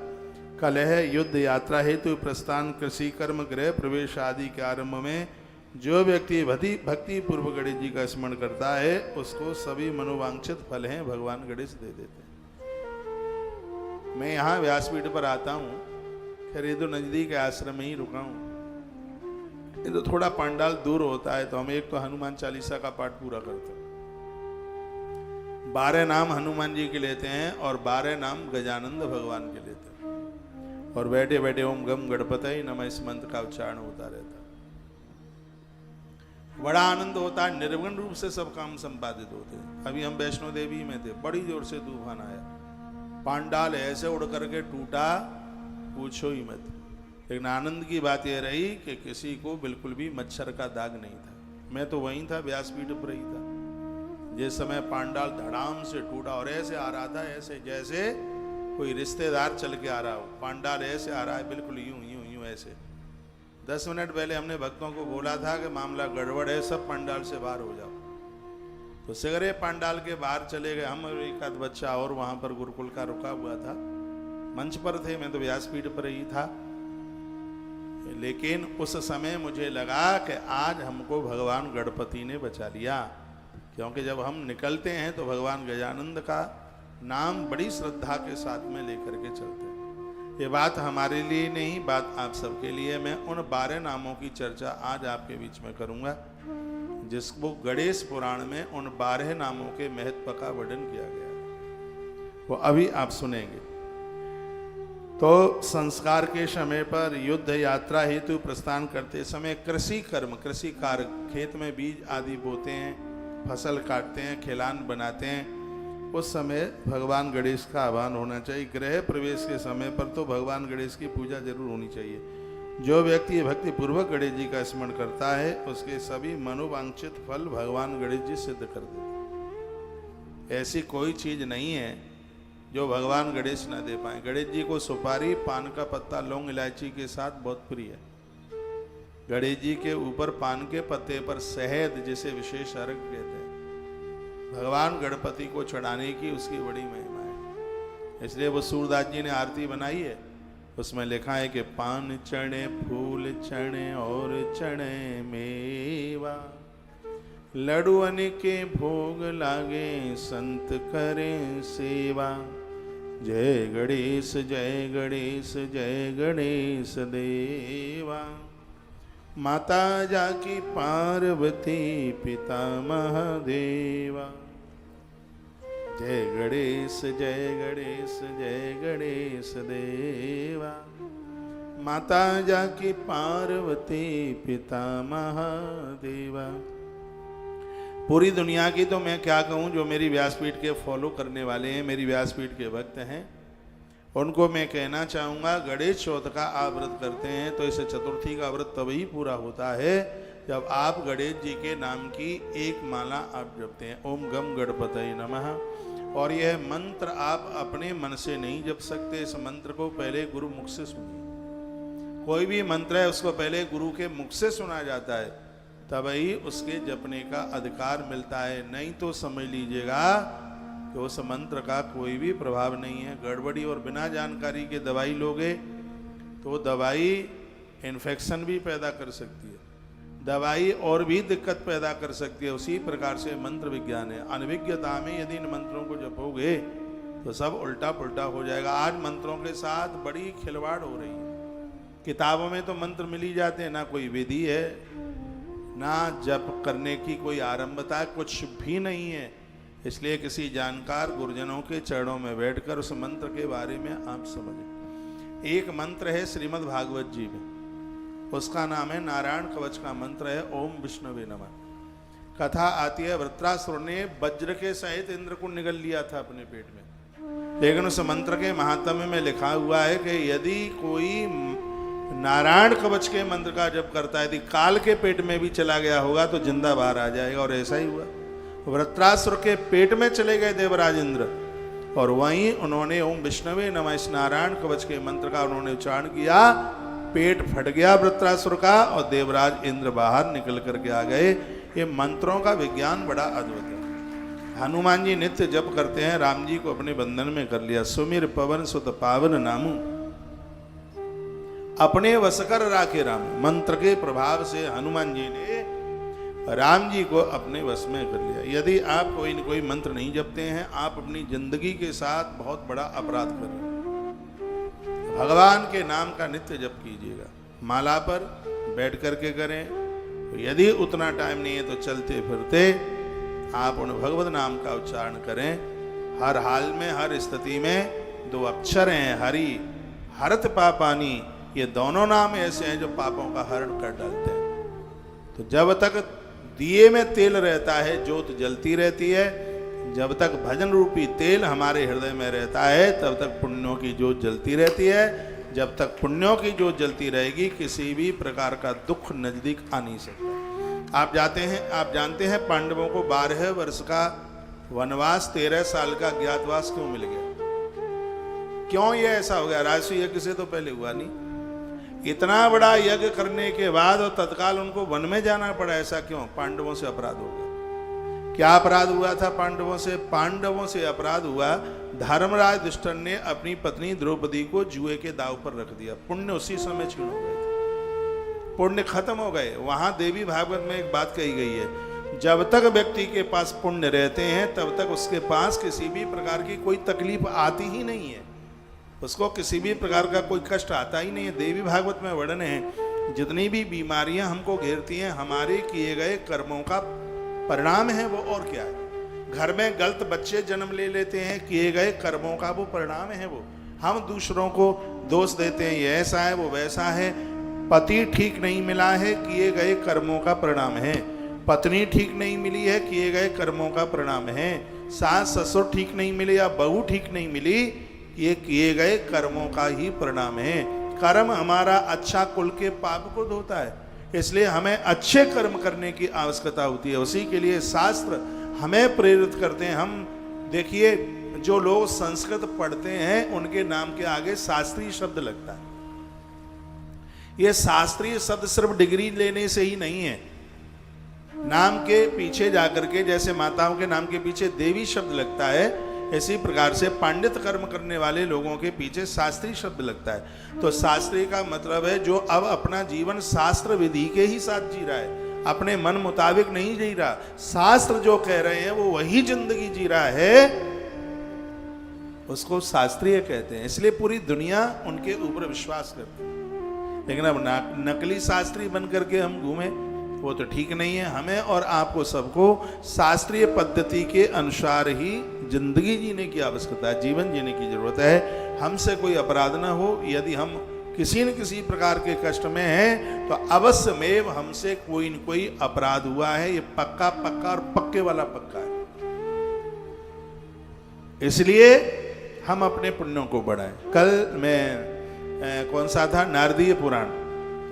कलह, युद्ध, यात्रा हेतु प्रस्थान, कृषि, कर्म, गृह प्रवेश आदि के आरंभ में जो व्यक्ति भक्ति पूर्व गणेश जी का स्मरण करता है, उसको सभी मनोवांछित फल हैं भगवान गणेश दे देते हैं। मैं यहाँ व्यासपीठ पर आता हूँ, खैर ये तो नजदीक आश्रम में ही रुका हूँ। ये तो थोड़ा पंडाल दूर होता है, तो हम एक तो हनुमान चालीसा का पाठ पूरा करते हैं। 12 नाम हनुमान जी के लेते हैं और 12 नाम गजानंद भगवान के लेते हैं, और बैठे बैठे ओम गम गणपतये नमः इस मंत्र का उच्चारण होता रहता है। बड़ा आनंद होता है, निर्विघ्न रूप से सब काम संपादित होते हैं। अभी हम वैष्णो देवी में थे, बड़ी जोर से तूफान आया, पांडाल ऐसे उड़ करके टूटा, पूछो ही मत। लेकिन आनंद की बात यह रही कि किसी को बिल्कुल भी मच्छर का दाग नहीं था। मैं तो वहीं था, व्यासपीठ पर ही था जिस समय पांडाल धड़ाम से टूटा, और ऐसे आ रहा था, ऐसे जैसे कोई रिश्तेदार चल के आ रहा हो। पांडाल ऐसे आ रहा है, बिल्कुल यूं यूं यूं ऐसे। 10 मिनट पहले हमने भक्तों को बोला था कि मामला गड़बड़ है, सब पंडाल से बाहर हो जाओ, तो सगरे पंडाल के बाहर चले गए। हम एक आध बच्चा और वहां पर गुरुकुल का रुका हुआ था, मंच पर थे, मैं तो व्यासपीठ पर ही था। लेकिन उस समय मुझे लगा कि आज हमको भगवान गणपति ने बचा लिया, क्योंकि जब हम निकलते हैं तो भगवान गजानंद का नाम बड़ी श्रद्धा के साथ में लेकर के चलते हैं। ये बात हमारे लिए नहीं, बात आप सबके लिए। मैं उन 12 नामों की चर्चा आज आपके बीच में करूंगा, जिसको गणेश पुराण में उन 12 नामों के महत्व का वर्णन किया गया है, वो अभी आप सुनेंगे। तो संस्कार के समय पर युद्ध यात्रा हेतु प्रस्थान करते समय कृषि कर्म, कृषि कार्य, खेत में बीज आदि बोते हैं, फसल काटते हैं, खिलान बनाते हैं, उस समय भगवान गणेश का आह्वान होना चाहिए। गृह प्रवेश के समय पर तो भगवान गणेश की पूजा जरूर होनी चाहिए। जो व्यक्ति भक्ति पूर्वक गणेश जी का स्मरण करता है उसके सभी मनोवांछित फल भगवान गणेश जी सिद्ध कर देते। ऐसी कोई चीज नहीं है जो भगवान गणेश न दे पाए। गणेश जी को सुपारी, पान का पत्ता, लौंग, इलायची के साथ बहुत प्रिय है। गणेश जी के ऊपर पान के पत्ते पर शहद, जिसे विशेष अर्घ कहते हैं, भगवान गणपति को चढ़ाने की उसकी बड़ी महिमा है। इसलिए वो सूरदास जी ने आरती बनाई है, उसमें लिखा है कि पान चढ़े, फूल चढ़े और चढ़े मेवा, लड्डुअन के भोग लागे, संत करें सेवा। जय गणेश जय गणेश जय गणेश देवा। माता जाकी पार्वती पिता महादेवा। जय गणेश जय गणेश जय गणेश देवा। माता जाकी पार्वती पिता महादेवा। पूरी दुनिया की तो मैं क्या कहूँ, जो मेरी व्यासपीठ के फॉलो करने वाले हैं, मेरी व्यासपीठ के भक्त हैं, उनको मैं कहना चाहूँगा, गणेश चौथ का आप व्रत करते हैं तो इस चतुर्थी का व्रत तभी पूरा होता है जब आप गणेश जी के नाम की एक माला आप जपते हैं, ओम गम गणपतये नमः। और यह मंत्र आप अपने मन से नहीं जप सकते, इस मंत्र को पहले गुरु मुख से सुनिए। कोई भी मंत्र है उसको पहले गुरु के मुख से सुना जाता है, तभी उसके जपने का अधिकार मिलता है। नहीं तो समझ लीजिएगा कि उस मंत्र का कोई भी प्रभाव नहीं है। गड़बड़ी और बिना जानकारी के दवाई लोगे तो दवाई इन्फेक्शन भी पैदा कर सकती है, दवाई और भी दिक्कत पैदा कर सकती है। उसी प्रकार से मंत्र विज्ञान है। अनभिज्ञता में यदि इन मंत्रों को जपोगे तो सब उल्टा पुल्टा हो जाएगा। आज मंत्रों के साथ बड़ी खिलवाड़ हो रही है। किताबों में तो मंत्र मिल ही जाते हैं, ना कोई विधि है, ना जप करने की कोई आरंभता है, कुछ भी नहीं है। इसलिए किसी जानकार गुरुजनों के चरणों में बैठकर उस मंत्र के बारे में आप समझें। एक मंत्र है श्रीमद् भागवत जी में, उसका नाम है नारायण कवच का मंत्र है ओम विष्णवे नमः। कथा आती है वृत्रासुर ने वज्र के सहित इंद्र को निगल लिया था अपने पेट में, लेकिन उस मंत्र के महात्म्य में लिखा हुआ है कि यदि कोई नारायण कवच के मंत्र का जप करता है, यदि काल के पेट में भी चला गया होगा तो जिंदा बाहर आ जाएगा। और ऐसा ही हुआ, वृत्रासुर के पेट में चले गए देवराज इंद्र, और वहीं उन्होंने ओम विष्णवे नमः इस नारायण कवच के मंत्र का उन्होंने उच्चारण किया, पेट फट गया वृत्रासुर का और देवराज इंद्र बाहर निकल करके आ गए। ये मंत्रों का विज्ञान बड़ा अद्भुत है। हनुमान जी नित्य जप करते हैं, राम जी को अपने बंधन में कर लिया। सुमिर पवन सुत पावन नामू, अपने वश कर राखे राम। मंत्र के प्रभाव से हनुमान जी ने राम जी को अपने वश में कर लिया। यदि आप कोई न कोई मंत्र नहीं जपते हैं, आप अपनी जिंदगी के साथ बहुत बड़ा अपराध कर रहे हैं। भगवान के नाम का नित्य जप कीजिएगा, माला पर बैठ करके करें। तो यदि उतना टाइम नहीं है तो चलते फिरते आप उन भगवत नाम का उच्चारण करें। हर हाल में, हर स्थिति में 2 अक्षर हैं, हरि हरत पापानी। ये दोनों नाम ऐसे हैं जो पापों का हरण कर डालते हैं। तो जब तक दिए में तेल रहता है, ज्योत जलती रहती है, जब तक भजन रूपी तेल हमारे हृदय में रहता है तब तक पुण्यों की ज्योत जलती रहती है। जब तक पुण्यों की ज्योत जलती रहेगी किसी भी प्रकार का दुख नजदीक आ नहीं सकता। आप जानते हैं पांडवों को 12 वर्ष का वनवास, 13 साल का ज्ञातवास क्यों मिल गया? क्यों ये ऐसा हो गया? राजसूय यज्ञ से तो पहले हुआ नहीं। इतना बड़ा यज्ञ करने के बाद और तत्काल उनको वन में जाना पड़ा, ऐसा क्यों? पांडवों से अपराध हो गया। क्या अपराध हुआ था पांडवों से? पांडवों से अपराध हुआ, धर्मराज दुष्टन ने अपनी पत्नी द्रौपदी को जुए के दांव पर रख दिया। पुण्य उसी समय क्षीण हो गए थे, पुण्य खत्म हो गए। वहां देवी भागवत में एक बात कही गई है, जब तक व्यक्ति के पास पुण्य रहते हैं तब तक उसके पास किसी भी प्रकार की कोई तकलीफ आती ही नहीं है, उसको किसी भी प्रकार का कोई कष्ट आता ही नहीं है। देवी भागवत में वर्णन है, जितनी भी बीमारियां हमको घेरती हैं हमारे किए गए कर्मों का परिणाम है वो, और क्या है। घर में गलत बच्चे जन्म ले लेते हैं, किए गए कर्मों का वो परिणाम है वो। हम दूसरों को दोष देते हैं, ये ऐसा है वो वैसा है। पति ठीक नहीं मिला है, किए गए कर्मों का परिणाम है। पत्नी ठीक नहीं मिली है, किए गए कर्मों का परिणाम है। सास ससुर ठीक नहीं मिले या बहू ठीक नहीं मिली, ये किए गए कर्मों का ही परिणाम है। कर्म हमारा अच्छा कुल के पाप को धोता है, इसलिए हमें अच्छे कर्म करने की आवश्यकता होती है। उसी के लिए शास्त्र हमें प्रेरित करते हैं। हम देखिए, जो लोग संस्कृत पढ़ते हैं उनके नाम के आगे शास्त्रीय शब्द लगता है। ये शास्त्रीय शब्द सिर्फ डिग्री लेने से ही नहीं है। नाम के पीछे जाकर के, जैसे माताओं के नाम के पीछे देवी शब्द लगता है, इसी प्रकार से पांडित कर्म करने वाले लोगों के पीछे शास्त्रीय शब्द लगता है। तो शास्त्रीय का मतलब है जो अब अपना जीवन शास्त्र विधि के ही साथ जी रहा है, अपने मन मुताबिक नहीं जी रहा। शास्त्र जो कह रहे हैं वो वही जिंदगी जी रहा है, उसको शास्त्रीय कहते हैं। इसलिए पूरी दुनिया उनके ऊपर विश्वास करती है। लेकिन अब नकली शास्त्री बन करके हम घूमें, वो तो ठीक नहीं है। हमें और आपको सबको शास्त्रीय पद्धति के अनुसार ही जिंदगी जीने की आवश्यकता है, जीवन जीने की जरूरत है। हमसे कोई अपराध ना हो। यदि हम किसी न किसी प्रकार के कष्ट में हैं तो अवश्य में हमसे कोई न कोई अपराध हुआ है। ये पक्का पक्का और पक्के वाला पक्का है। इसलिए हम अपने पुण्यों को बढ़ाएं। कल मैं कौन सा था, नारदीय पुराण,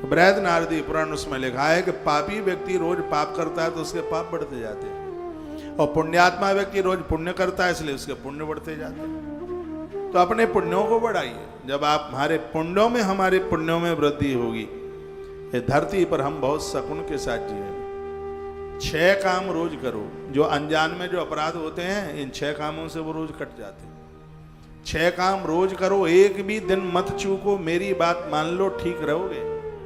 बृहद नारदीय पुराण, उसमें लिखा है कि पापी व्यक्ति रोज पाप करता है तो उसके पाप बढ़ते जाते हैं, और पुण्यात्मा व्यक्ति रोज पुण्य करता है इसलिए उसके पुण्य बढ़ते जाते हैं। तो अपने पुण्यों को बढ़ाइए। जब आप हमारे पुण्यों में वृद्धि होगी, ये धरती पर हम बहुत सकून के साथ जिएंगे। 6 काम रोज करो। जो अनजान में जो अपराध होते हैं, इन 6 कामों से वो रोज कट जाते हैं। 6 काम रोज करो, एक भी दिन मत चूको। मेरी बात मान लो, ठीक रहोगे।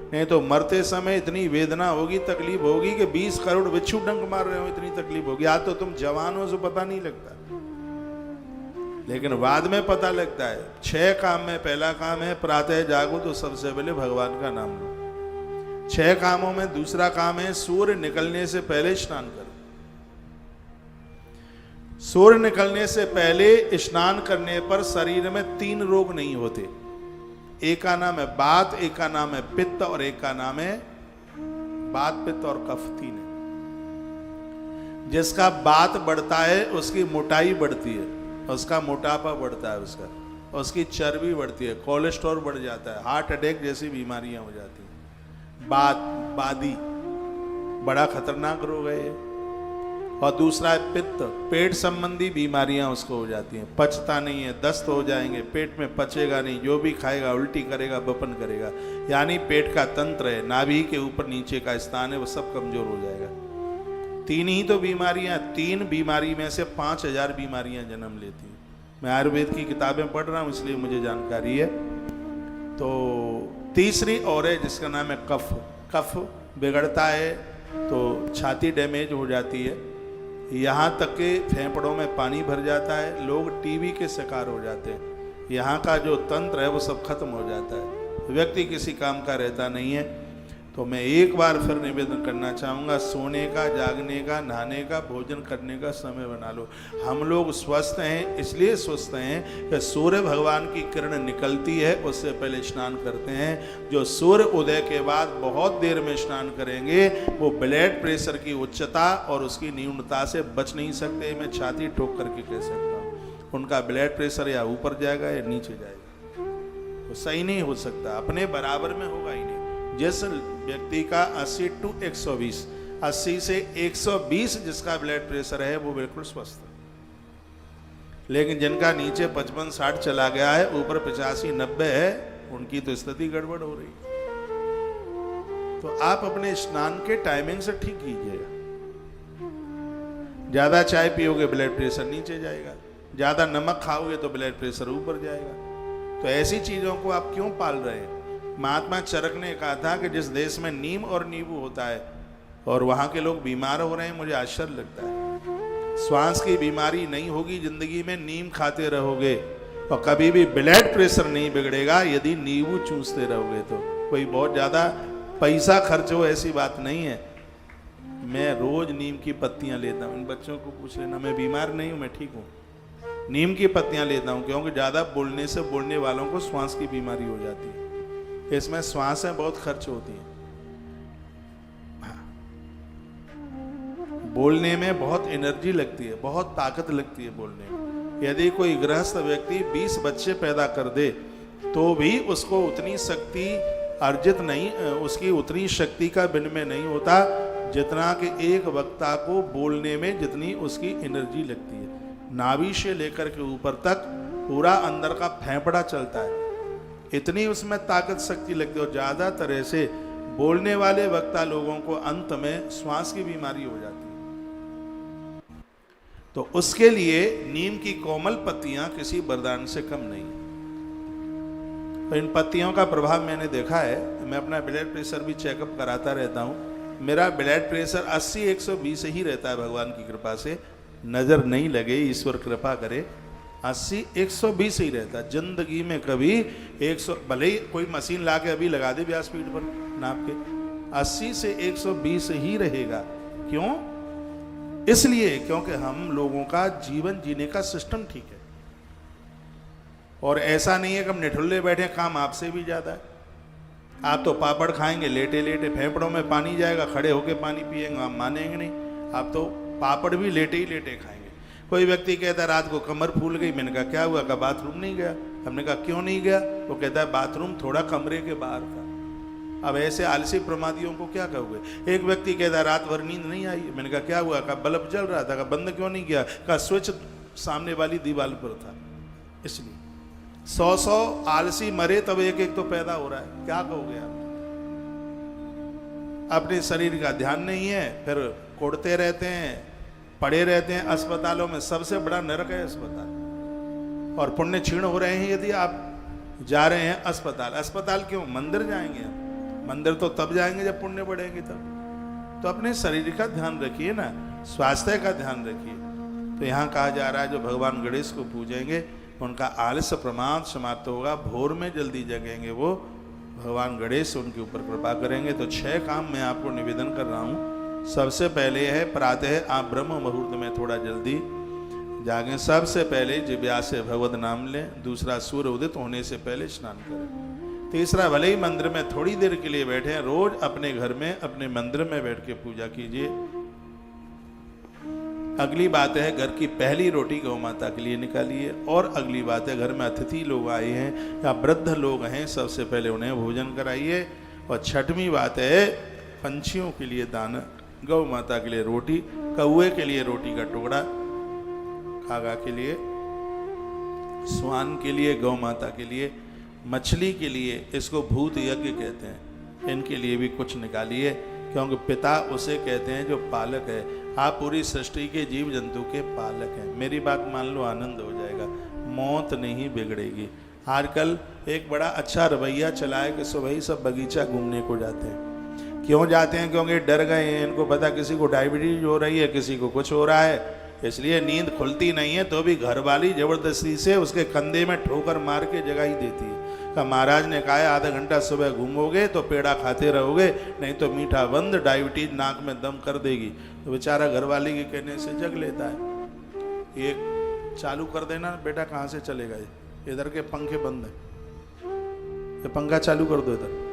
नहीं तो मरते समय इतनी वेदना होगी, तकलीफ होगी कि 20 करोड़ बिच्छू डंक मार रहे हो, इतनी तकलीफ होगी। आज तो तुम जवान हो, सो पता नहीं लगता, लेकिन बाद में पता लगता है। 6 काम में पहला काम है प्रातः जागो तो सबसे पहले भगवान का नाम लो। 6 कामों में दूसरा काम है सूर्य निकलने से पहले स्नान करो। सूर्य निकलने से पहले स्नान करने पर शरीर में 3 रोग नहीं होते। एक का नाम है बात, एक का नाम है पित्त, और एक का नाम है बात, पित्त और कफ। 3 है। जिसका बात बढ़ता है उसकी मोटाई बढ़ती है, उसका मोटापा बढ़ता है, उसकी चर्बी बढ़ती है, कोलेस्ट्रॉल बढ़ जाता है, हार्ट अटैक जैसी बीमारियां हो जाती हैं। बादी बड़ा खतरनाक रोग है ये। और दूसरा है पित्त, पेट संबंधी बीमारियां उसको हो जाती हैं। पचता नहीं है, दस्त हो जाएंगे, पेट में पचेगा नहीं, जो भी खाएगा उल्टी करेगा, बपन करेगा। यानी पेट का तंत्र है, नाभि के ऊपर नीचे का स्थान है, वो सब कमजोर हो जाएगा। 3 ही तो बीमारियां, 3 बीमारी में से 5000 बीमारियां जन्म लेती हैं। मैं आयुर्वेद की किताबें पढ़ रहा हूँ इसलिए मुझे जानकारी है। तो तीसरी और है जिसका नाम है कफ। कफ बिगड़ता है तो छाती डैमेज हो जाती है, यहाँ तक कि फेफड़ों में पानी भर जाता है, लोग टीबी के शिकार हो जाते हैं। यहाँ का जो तंत्र है वो सब खत्म हो जाता है, व्यक्ति किसी काम का रहता नहीं है। तो मैं एक बार फिर निवेदन करना चाहूँगा, सोने का, जागने का, नहाने का, भोजन करने का समय बना लो। हम लोग स्वस्थ हैं, इसलिए स्वस्थ हैं कि सूर्य भगवान की किरण निकलती है, उससे पहले स्नान करते हैं। जो सूर्य उदय के बाद बहुत देर में स्नान करेंगे वो ब्लड प्रेशर की उच्चता और उसकी न्यूनता से बच नहीं सकते। मैं छाती ठोक करके कह सकता हूँ, उनका ब्लड प्रेशर या ऊपर जाएगा या नीचे जाएगा, वो सही नहीं हो सकता, अपने बराबर में होगा ही नहीं। जिस व्यक्ति का 80 to 120, 80 से 120 जिसका ब्लड प्रेशर है वो बिल्कुल स्वस्थ है। लेकिन जिनका नीचे 55-60 चला गया है, ऊपर 85-90 है, उनकी तो स्थिति गड़बड़ हो रही है। तो आप अपने स्नान के टाइमिंग से ठीक कीजिएगा। ज्यादा चाय पियोगे ब्लड प्रेशर नीचे जाएगा, ज्यादा नमक खाओगे तो ब्लड प्रेशर ऊपर जाएगा। तो ऐसी चीजों को आप क्यों पाल रहे हैं? महात्मा चरक ने कहा था कि जिस देश में नीम और नींबू होता है और वहाँ के लोग बीमार हो रहे हैं, मुझे आश्चर्य लगता है। श्वास की बीमारी नहीं होगी जिंदगी में, नीम खाते रहोगे, और कभी भी ब्लड प्रेशर नहीं बिगड़ेगा यदि नींबू चूसते रहोगे। तो कोई बहुत ज़्यादा पैसा खर्च हो ऐसी बात नहीं है। मैं रोज नीम की पत्तियाँ लेता हूँ। इन बच्चों को पूछ लेना, मैं बीमार नहीं हूँ, मैं ठीक हूँ। नीम की पत्तियां लेता हूं क्योंकि ज़्यादा बोलने से बोलने वालों को श्वास की बीमारी हो जाती है। इसमें श्वासें बहुत खर्च होती हैं। बोलने में बहुत एनर्जी लगती है, बहुत ताकत लगती है बोलने में। यदि कोई गृहस्थ व्यक्ति 20 बच्चे पैदा कर दे तो भी उसको उतनी शक्ति अर्जित नहीं, उसकी उतनी शक्ति का विनिमय नहीं होता जितना कि एक वक्ता को बोलने में जितनी उसकी एनर्जी लगती है। नाभि से लेकर के ऊपर तक पूरा अंदर का फेफड़ा चलता है, इतनी उसमें ताकत शक्ति लगती है। और ज़्यादा तरह से बोलने वाले वक्ता लोगों को अंत में श्वास की बीमारी हो जाती है। तो उसके लिए नीम की कोमल पत्तियां किसी वरदान से कम नहीं। तो इन पत्तियों का प्रभाव मैंने देखा है। मैं अपना ब्लड प्रेशर भी चेकअप कराता रहता हूँ। मेरा ब्लड प्रेशर 80-120 ही रहता है, भगवान की कृपा से। नज़र नहीं लगे, ईश्वर कृपा करे, 80-120 ही रहता है। जिंदगी में कभी 100, भले ही कोई मशीन ला के अभी लगा दे व्यासपीठ पर नाप के, 80 से 120 ही रहेगा। क्यों? इसलिए क्योंकि हम लोगों का जीवन जीने का सिस्टम ठीक है। और ऐसा नहीं है कि हम निठुल्ले बैठे, काम आपसे भी ज़्यादा है। आप तो पापड़ खाएंगे लेटे लेटे, फेफड़ों में पानी जाएगा, खड़े होके पानी पिएंगे, आप मानेंगे नहीं। आप तो पापड़ भी लेटे ही लेटे खाएंगे। कोई व्यक्ति कहता है रात को कमर फूल गई, मैंने कहा क्या हुआ? कहा बाथरूम नहीं गया। हमने कहा क्यों नहीं गया? वो कहता है बाथरूम थोड़ा कमरे के बाहर था। अब ऐसे आलसी प्रमादियों को क्या कहोगे? एक व्यक्ति कहता है रात भर नींद नहीं आई, मैंने कहा क्या हुआ? कहा बल्ब जल रहा था। कहा बंद क्यों नहीं किया? कहा स्विच सामने वाली दीवार पर था। इसलिए 100 आलसी मरे तब एक एक तो पैदा हो रहा है। क्या कहोगे आप? अपने शरीर का ध्यान नहीं है, फिर कोड़ते रहते हैं, पड़े रहते हैं अस्पतालों में। सबसे बड़ा नरक है अस्पताल। और पुण्य क्षीण हो रहे हैं यदि आप जा रहे हैं अस्पताल। अस्पताल क्यों? मंदिर जाएंगे हम। मंदिर तो तब जाएंगे जब पुण्य बढ़ेंगे तब। तो अपने शरीर का ध्यान रखिए ना, स्वास्थ्य का ध्यान रखिए। तो यहाँ कहा जा रहा है जो भगवान गणेश को पूजेंगे उनका आलस्य प्रमाद समाप्त होगा, भोर में जल्दी जगेंगे वो, भगवान गणेश उनके ऊपर कृपा करेंगे। तो 6 काम मैं आपको निवेदन कर रहा हूँ। सबसे पहले है प्रातः आप ब्रह्म मुहूर्त में थोड़ा जल्दी जागें। सबसे पहले जिब्या से भगवत नाम लें। दूसरा सूर्य उदित होने से पहले स्नान करें। तीसरा भले ही मंदिर में थोड़ी देर के लिए बैठे, रोज अपने घर में अपने मंदिर में बैठ के पूजा कीजिए। अगली बात है घर की पहली रोटी गौ माता के लिए निकालिए। और अगली बात है घर में अतिथि लोग आए हैं या वृद्ध लोग हैं, सबसे पहले उन्हें भोजन कराइए। और छठवीं बात है पंछियों के लिए दाना, गौ माता के लिए रोटी, कौए के लिए रोटी का टुकड़ा, कागा के लिए, स्वान के लिए, गौ माता के लिए, मछली के लिए, इसको भूत यज्ञ कहते हैं, इनके लिए भी कुछ निकालिए। क्योंकि पिता उसे कहते हैं जो पालक है। आप पूरी सृष्टि के जीव जंतु के पालक हैं। मेरी बात मान लो, आनंद हो जाएगा, मौत नहीं बिगड़ेगी। आजकल एक बड़ा अच्छा रवैया चला है कि सुबह ही सब बगीचा घूमने को जाते हैं। क्यों जाते हैं? क्योंकि डर गए हैं। इनको पता किसी को डायबिटीज हो रही है, किसी को कुछ हो रहा है, इसलिए नींद खुलती नहीं है। तो भी घरवाली जबरदस्ती से उसके कंधे में ठोकर मार के जगा ही देती है। महाराज ने कहा आधा घंटा सुबह घूमोगे तो पेड़ा खाते रहोगे, नहीं तो मीठा बंद, डायबिटीज नाक में दम कर देगी। तो बेचारा घरवाली के कहने से जग लेता है। ये चालू कर देना बेटा, कहाँ से चलेगा? इधर के पंखे बंद है, ये पंखा चालू कर दो इधर।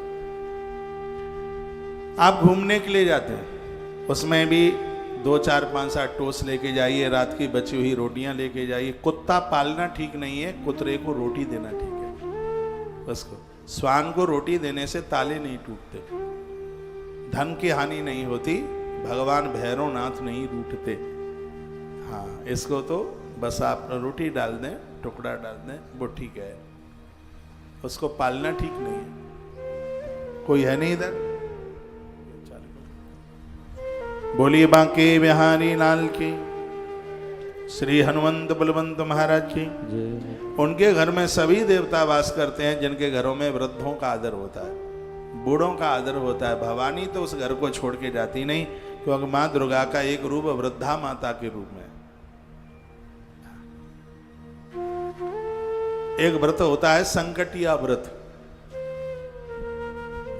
आप घूमने के लिए जाते हैं, उसमें भी 2, 4, 5, 7 टोस्ट लेके जाइए, रात की बची हुई रोटियां लेके जाइए। कुत्ता पालना ठीक नहीं है, कुतरे को रोटी देना ठीक है। उसको स्वान को रोटी देने से ताले नहीं टूटते, धन की हानि नहीं होती, भगवान भैरवनाथ नहीं रूठते। हाँ, इसको तो बस आप रोटी डाल दें, टुकड़ा डाल दें, वो ठीक है। उसको पालना ठीक नहीं है। कोई है नहीं इधर? बोलिए बांके बिहारी लाल की, श्री हनुमंत बलवंत महाराज की। उनके घर में सभी देवता वास करते हैं जिनके घरों में वृद्धों का आदर होता है, बूढ़ों का आदर होता है। भवानी तो उस घर को छोड़ के जाती नहीं, क्योंकि माँ दुर्गा का एक रूप वृद्धा माता के रूप में। एक व्रत होता है संकटिया व्रत।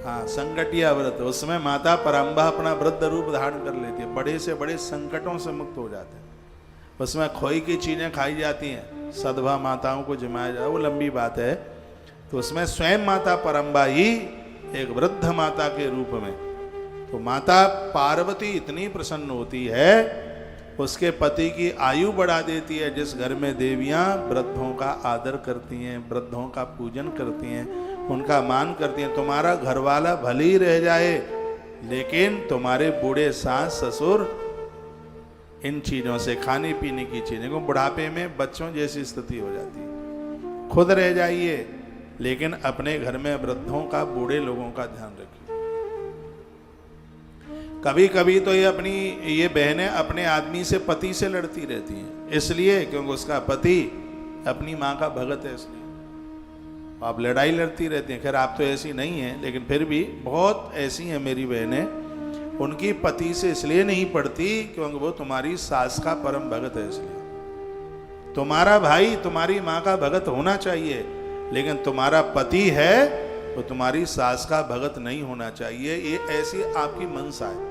हाँ, संकटिया व्रत, उसमें माता पराम्बा अपना वृद्ध रूप धारण कर लेती है, बड़े से बड़े संकटों से मुक्त हो जाते हैं। उसमें खोई की चीजें खाई जाती हैं, सदभा माताओं को जमाया जाए, वो लंबी बात है। तो उसमें स्वयं माता परम्बाई एक वृद्ध माता के रूप में, तो माता पार्वती इतनी प्रसन्न होती है, उसके पति की आयु बढ़ा देती है। जिस घर में देवियां वृद्धों का आदर करती हैं, वृद्धों का पूजन करती हैं, उनका मान करती हैं, तुम्हारा घरवाला भले ही रह जाए लेकिन तुम्हारे बूढ़े सास ससुर इन चीजों से, खाने पीने की चीजें को, बुढ़ापे में बच्चों जैसी स्थिति हो जाती है। खुद रह जाइए लेकिन अपने घर में वृद्धों का, बूढ़े लोगों का ध्यान रखिए। कभी कभी तो ये बहनें अपने आदमी से, पति से लड़ती रहती हैं, इसलिए क्योंकि उसका पति अपनी माँ का भगत है, इसलिए आप लड़ाई लड़ती रहती हैं। खैर आप तो ऐसी नहीं हैं, लेकिन फिर भी बहुत ऐसी हैं मेरी बहनें, उनकी पति से इसलिए नहीं पड़ती क्योंकि वो तुम्हारी सास का परम भगत है। इसलिए तुम्हारा भाई तुम्हारी माँ का भगत होना चाहिए, लेकिन तुम्हारा पति है वो तुम्हारी सास का भगत नहीं होना चाहिए। ये ऐसी आपकी मनसा है,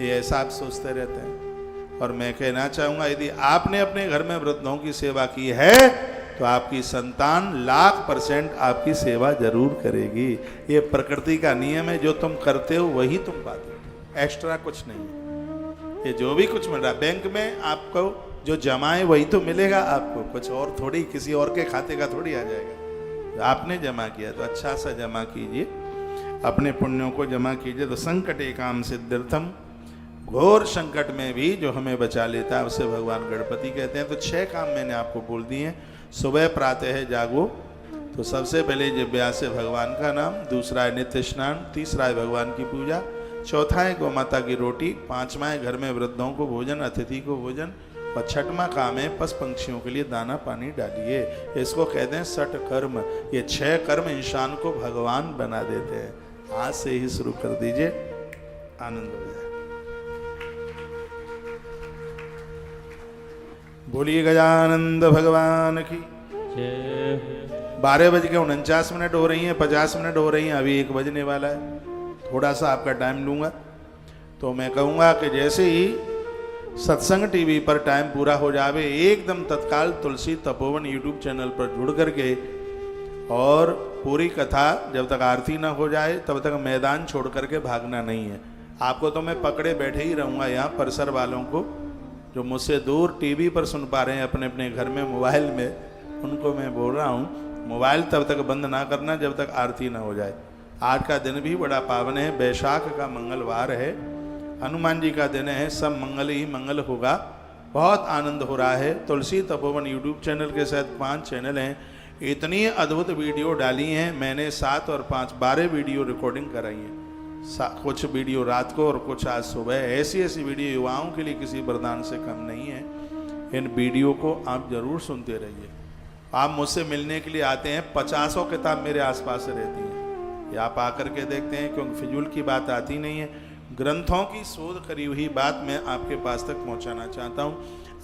ये ऐसा आप सोचते रहते हैं। और मैं कहना चाहूंगा, यदि आपने अपने घर में वृद्धों की सेवा की है तो आपकी संतान 100% आपकी सेवा जरूर करेगी। ये प्रकृति का नियम है, जो तुम करते हो वही तुम पाते हो, एक्स्ट्रा कुछ नहीं। ये जो भी कुछ मिल रहा है बैंक में, आपको जो जमा है वही तो मिलेगा आपको, कुछ और थोड़ी किसी और के खाते का थोड़ी आ जाएगा। आपने जमा किया तो अच्छा सा जमा कीजिए, अपने पुण्यों को जमा कीजिए। तो संकट एकाम सिद्ध्यर्थम, घोर संकट में भी जो हमें बचा लेता है उसे भगवान गणपति कहते हैं। तो 6 काम मैंने आपको बोल दिए हैं। सुबह प्रातः है जागो, तो सबसे पहले जिव्यास है भगवान का नाम, दूसरा है नित्य स्नान, तीसरा है भगवान की पूजा, चौथा है गौ माता की रोटी, पांचवा है घर में वृद्धों को भोजन, अतिथि को भोजन, और छठवां काम है पशु पंक्षियों के लिए दाना पानी डालिए। इसको कहते हैं 6 कर्म। ये 6 कर्म इंसान को भगवान बना देते हैं। आज से ही शुरू कर दीजिए, आनंद हो जाए। बोलिए गजानंद भगवान की। 12:49 हो रही हैं, 50 मिनट हो रही हैं, अभी 1 बजने वाला है। थोड़ा सा आपका टाइम लूंगा। तो मैं कहूँगा कि जैसे ही सत्संग टीवी पर टाइम पूरा हो जावे, एकदम तत्काल तुलसी तपोवन यूट्यूब चैनल पर जुड़ करके, और पूरी कथा जब तक आरती ना हो जाए तब तक मैदान छोड़ करके भागना नहीं है। आपको तो मैं पकड़े बैठे ही रहूँगा यहाँ, परिसर वालों को जो मुझसे दूर टीवी पर सुन पा रहे हैं अपने अपने घर में मोबाइल में, उनको मैं बोल रहा हूँ मोबाइल तब तक बंद ना करना जब तक आरती ना हो जाए। आज का दिन भी बड़ा पावन है, बैसाख का मंगलवार है, हनुमान जी का दिन है, सब मंगल ही मंगल होगा। बहुत आनंद हो रहा है। तुलसी तपोवन यूट्यूब चैनल के साथ 5 चैनल हैं, इतनी अद्भुत वीडियो डाली हैं मैंने, 7 और 5 12 वीडियो रिकॉर्डिंग कराई है। कुछ वीडियो रात को और कुछ आज सुबह। ऐसी ऐसी वीडियो युवाओं के लिए किसी वरदान से कम नहीं है। इन वीडियो को आप जरूर सुनते रहिए। आप मुझसे मिलने के लिए आते हैं, 50 किताब मेरे आसपास रहती हैं, ये आप आकर के देखते हैं, क्योंकि फिजूल की बात आती नहीं है। ग्रंथों की शोध करी हुई बात मैं आपके पास तक पहुंचाना चाहता हूं।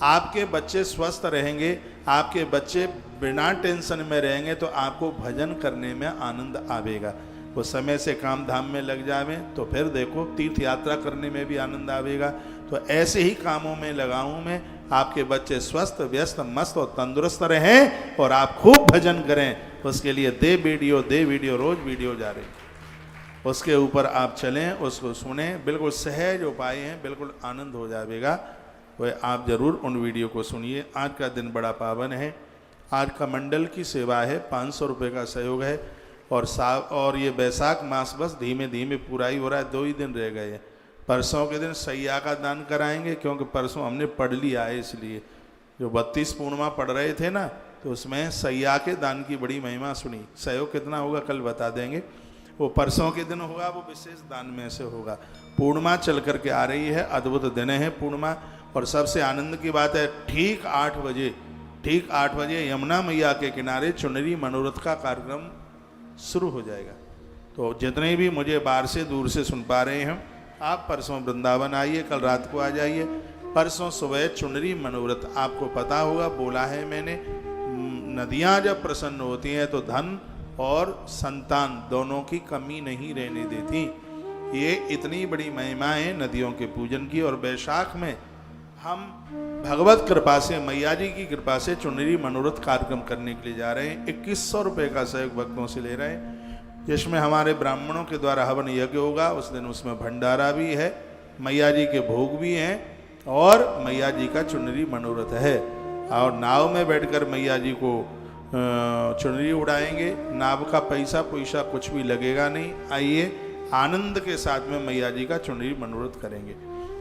आपके बच्चे स्वस्थ रहेंगे, आपके बच्चे बिना टेंशन में रहेंगे, तो आपको भजन करने में आनंद आवेगा। वो समय से काम धाम में लग जावे तो फिर देखो तीर्थ यात्रा करने में भी आनंद आवेगा। तो ऐसे ही कामों में लगाऊं मैं, आपके बच्चे स्वस्थ व्यस्त मस्त और तंदुरुस्त रहें और आप खूब भजन करें। उसके लिए दे वीडियो रोज वीडियो जा रही, उसके ऊपर आप चलें, उसको सुने, बिल्कुल सहज उपाय हैं, बिल्कुल आनंद हो जाएगा। वह आप जरूर उन वीडियो को सुनिए। आज का दिन बड़ा पावन है। आज का मंडल की सेवा है, 500 रुपये का सहयोग है। और ये बैसाख मास बस धीमे धीमे पूरा ही हो रहा है, 2 ही दिन रह गए हैं। परसों के दिन सैया का दान कराएंगे, क्योंकि परसों हमने पढ़ लिया है, इसलिए जो 32 पूर्णिमा पढ़ रहे थे ना, तो उसमें सैया के दान की बड़ी महिमा सुनी। सहयोग कितना होगा कल बता देंगे। वो परसों के दिन होगा, वो विशेष दान में से होगा। पूर्णिमा चल करके आ रही है, अद्भुत दिन है पूर्णिमा। और सबसे आनंद की बात है, ठीक 8 बजे यमुना मैया के किनारे चुनरी मनोरथ का कार्यक्रम शुरू हो जाएगा। तो जितने भी मुझे बाहर से दूर से सुन पा रहे हैं, आप परसों वृंदावन आइए, कल रात को आ जाइए। परसों सुबह चुनरी मनोरथ, आपको पता होगा बोला है मैंने, नदियां जब प्रसन्न होती हैं तो धन और संतान दोनों की कमी नहीं रहने देती। ये इतनी बड़ी महिमा है नदियों के पूजन की। और बैसाख में हम भगवत कृपा से, मैया जी की कृपा से चुनरी मनोरथ कार्यक्रम करने के लिए जा रहे हैं। 2100 रुपये का सहयोग भक्तों से ले रहे हैं, जिसमें हमारे ब्राह्मणों के द्वारा हवन यज्ञ होगा। उस दिन उसमें भंडारा भी है, मैया जी के भोग भी हैं और मैया जी का चुनरी मनोरथ है। और नाव में बैठकर मैया जी को चुनरी उड़ाएंगे। नाव का पैसा पैसा कुछ भी लगेगा नहीं। आइए आनंद के साथ में मैया जी का चुनरी मनोरथ करेंगे।